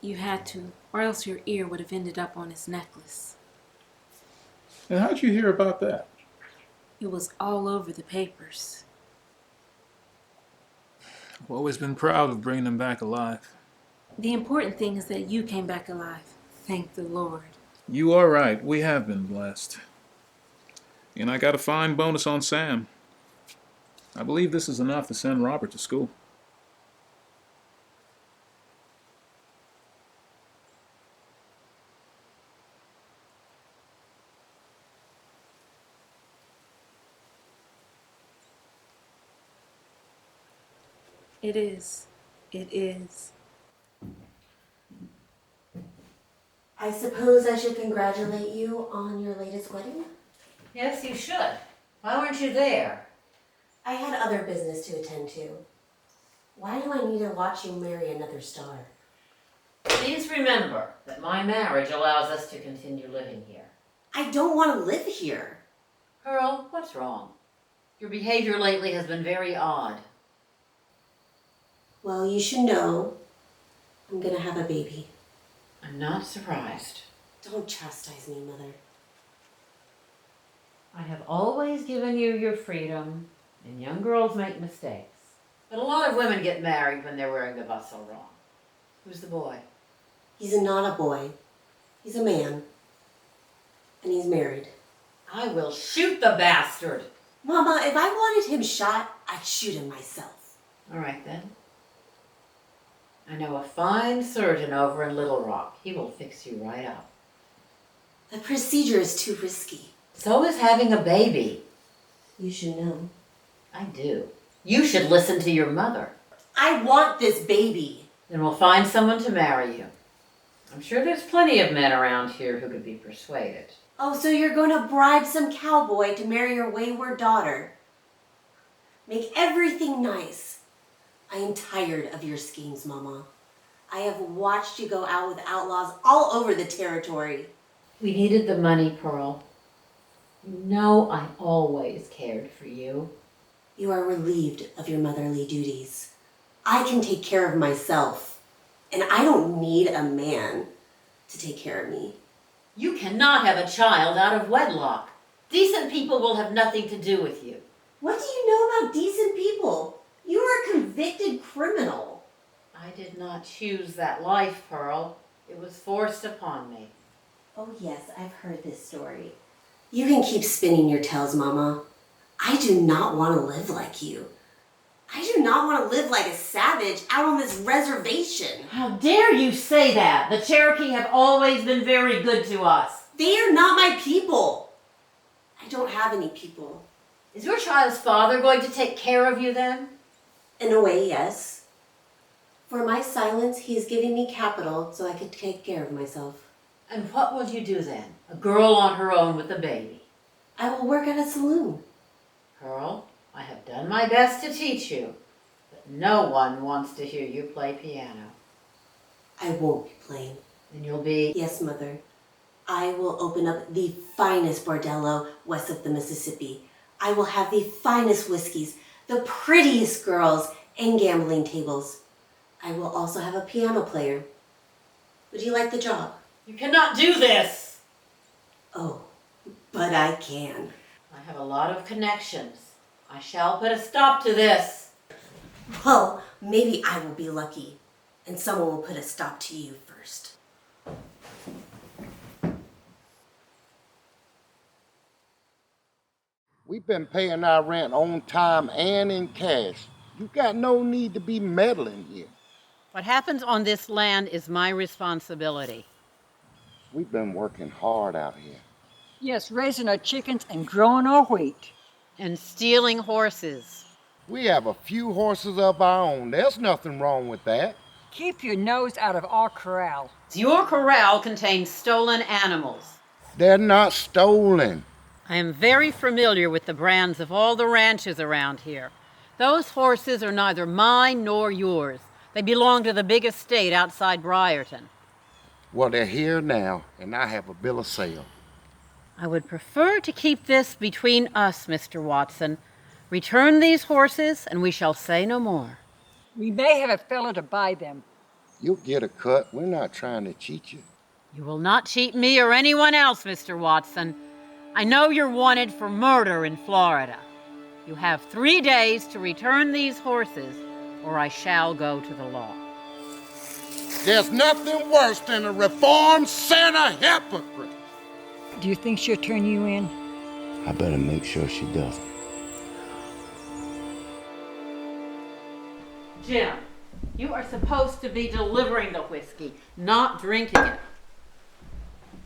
You had to, or else your ear would have ended up on his necklace. And how'd you hear about that? It was all over the papers. I've always been proud of bringing them back alive. The important thing is that you came back alive. Thank the Lord. You are right. We have been blessed. And I got a fine bonus on Sam. I believe this is enough to send Robert to school. It is. It is. I suppose I should congratulate you on your latest wedding? Yes, you should. Why weren't you there? I had other business to attend to. Why do I need to watch you marry another star? Please remember that my marriage allows us to continue living here. I don't want to live here. Pearl, what's wrong? Your behavior lately has been very odd. Well, you should know I'm gonna have a baby. I'm not surprised. Don't chastise me, Mother. I have always given you your freedom, and young girls make mistakes. But a lot of women get married when they're wearing the bustle wrong. Who's the boy? He's not a boy. He's a man. And he's married. I will shoot the bastard! Mama, if I wanted him shot, I'd shoot him myself. All right, then. I know a fine surgeon over in Little Rock. He will fix you right up. The procedure is too risky. So is having a baby. You should know. I do. You should listen to your mother. I want this baby. Then we'll find someone to marry you. I'm sure there's plenty of men around here who could be persuaded. Oh, so you're going to bribe some cowboy to marry your wayward daughter. Make everything nice. I am tired of your schemes, Mama. I have watched you go out with outlaws all over the territory. We needed the money, Pearl. You know I always cared for you. You are relieved of your motherly duties. I can take care of myself, and I don't need a man to take care of me. You cannot have a child out of wedlock. Decent people will have nothing to do with you. What do you know about decent people? You are a convicted criminal. I did not choose that life, Pearl. It was forced upon me. Oh yes, I've heard this story. You can keep spinning your tales, Mama. I do not want to live like you. I do not want to live like a savage out on this reservation. How dare you say that? The Cherokee have always been very good to us. They are not my people. I don't have any people. Is your child's father going to take care of you then? In a way, yes. For my silence, he is giving me capital so I could take care of myself. And what will you do then? A girl on her own with a baby. I will work at a saloon. Pearl, I have done my best to teach you, but no one wants to hear you play piano. I won't be playing. Then you'll be... Yes, Mother. I will open up the finest bordello west of the Mississippi. I will have the finest whiskeys, the prettiest girls, and gambling tables. I will also have a piano player. Would you like the job? You cannot do this! Oh, but I can. I have a lot of connections. I shall put a stop to this. Well, maybe I will be lucky, and someone will put a stop to you first. We've been paying our rent on time and in cash. You got no need to be meddling here. What happens on this land is my responsibility. We've been working hard out here. Yes, raising our chickens and growing our wheat. And stealing horses. We have a few horses of our own. There's nothing wrong with that. Keep your nose out of our corral. Your corral contains stolen animals. They're not stolen. I am very familiar with the brands of all the ranches around here. Those horses are neither mine nor yours. They belong to the big estate outside Briarton. Well, they're here now, and I have a bill of sale. I would prefer to keep this between us, Mr. Watson. Return these horses, and we shall say no more. We may have a fellow to buy them. You'll get a cut. We're not trying to cheat you. You will not cheat me or anyone else, Mr. Watson. I know you're wanted for murder in Florida. You have 3 days to return these horses, or I shall go to the law. There's nothing worse than a reformed Santa hypocrite. Do you think she'll turn you in? I better make sure she doesn't. Jim, you are supposed to be delivering the whiskey, not drinking it.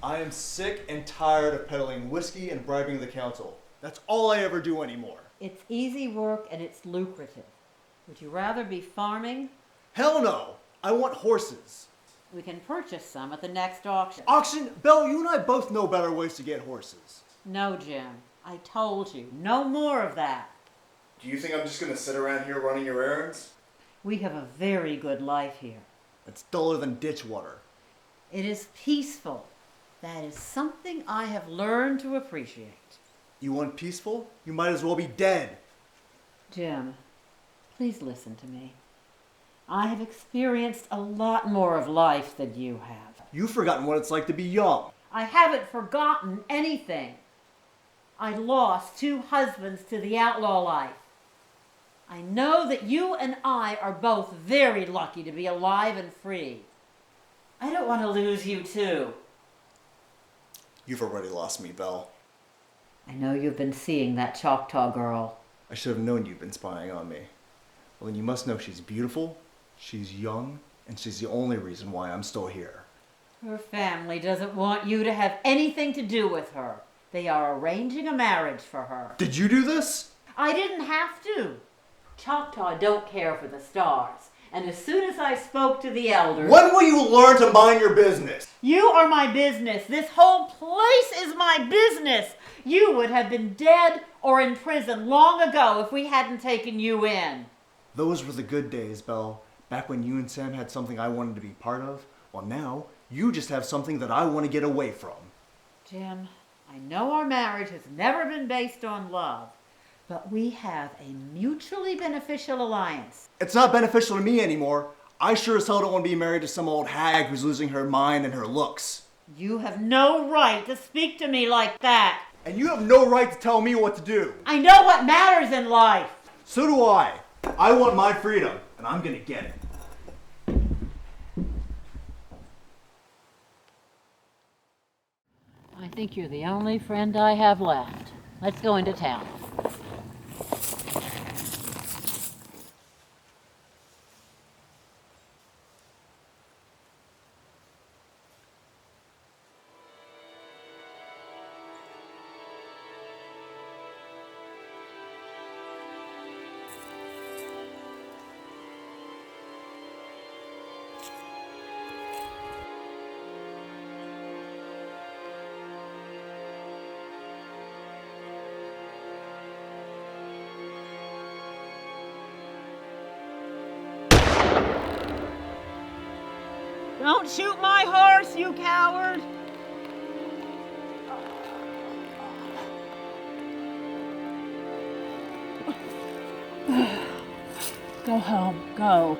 I am sick and tired of peddling whiskey and bribing the council. That's all I ever do anymore. It's easy work and it's lucrative. Would you rather be farming? Hell no! I want horses. We can purchase some at the next auction. Auction? Belle, you and I both know better ways to get horses. No, Jim. I told you. No more of that. Do you think I'm just gonna sit around here running your errands? We have a very good life here. It's duller than ditch water. It is peaceful. That is something I have learned to appreciate. You want peaceful? You might as well be dead. Jim, please listen to me. I have experienced a lot more of life than you have. You've forgotten what it's like to be young. I haven't forgotten anything. I lost 2 husbands to the outlaw life. I know that you and I are both very lucky to be alive and free. I don't want to lose you too. You've already lost me, Belle. I know you've been seeing that Choctaw girl. I should have known you'd been spying on me. Well, then you must know she's beautiful, she's young, and she's the only reason why I'm still here. Her family doesn't want you to have anything to do with her. They are arranging a marriage for her. Did you do this? I didn't have to. Choctaw don't care for the stars. And as soon as I spoke to the elders... When will you learn to mind your business? You are my business. This whole place is my business. You would have been dead or in prison long ago if we hadn't taken you in. Those were the good days, Belle. Back when you and Sam had something I wanted to be part of. Well, now, you just have something that I want to get away from. Jim, I know our marriage has never been based on love, but we have a mutually beneficial alliance. It's not beneficial to me anymore. I sure as hell don't want to be married to some old hag who's losing her mind and her looks. You have no right to speak to me like that. And you have no right to tell me what to do. I know what matters in life. So do I. I want my freedom, and I'm gonna get it. I think you're the only friend I have left. Let's go into town. Don't shoot my horse, you coward! Go home, go.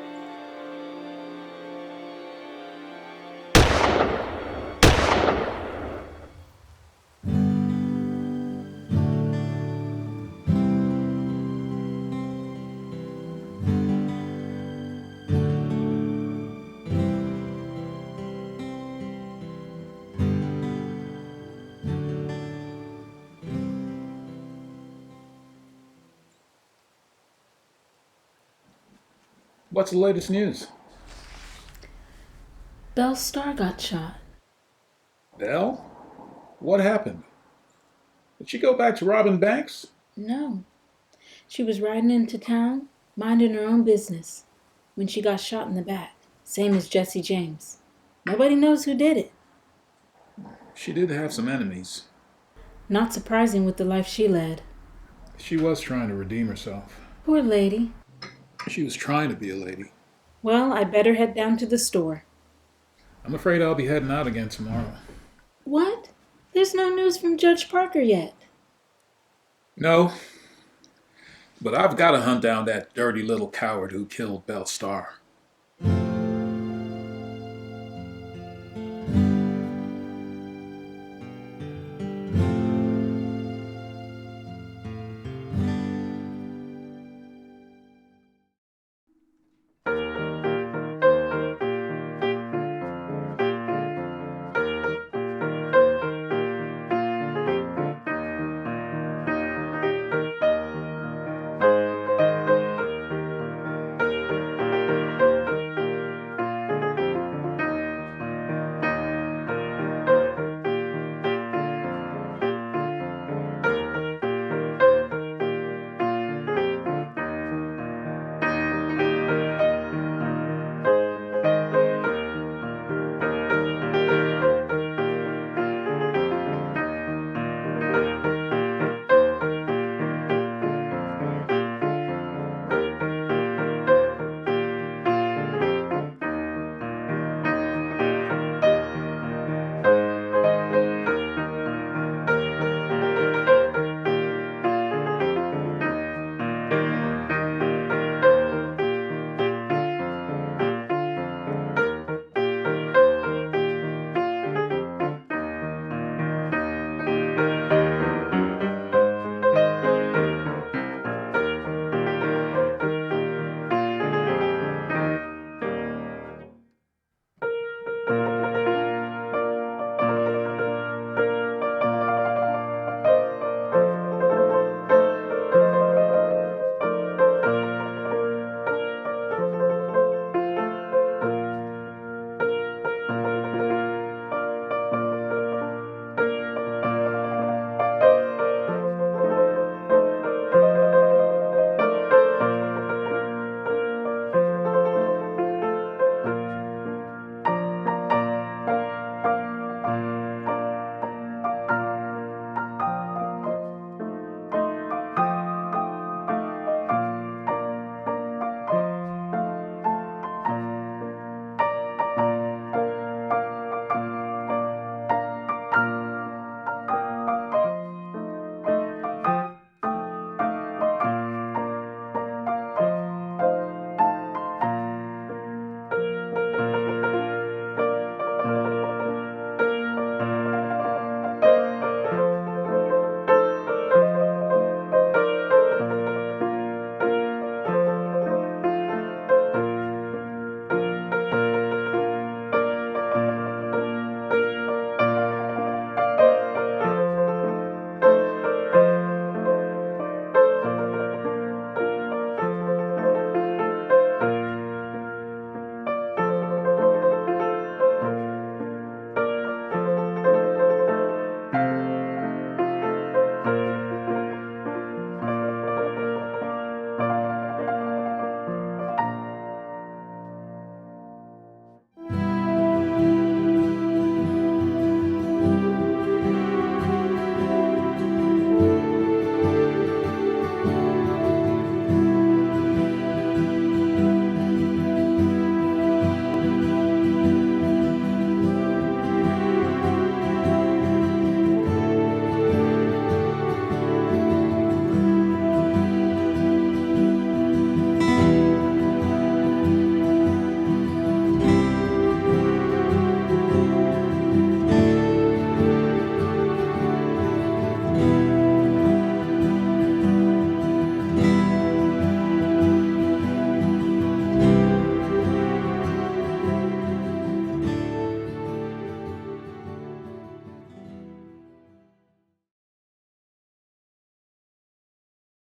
What's the latest news? Belle Starr got shot. Belle? What happened? Did she go back to robbing banks? No. She was riding into town, minding her own business, when she got shot in the back, same as Jesse James. Nobody knows who did it. She did have some enemies. Not surprising with the life she led. She was trying to redeem herself. Poor lady. She was trying to be a lady. Well, I'd better head down to the store. I'm afraid I'll be heading out again tomorrow. What? There's no news from Judge Parker yet. No, but I've got to hunt down that dirty little coward who killed Belle Starr.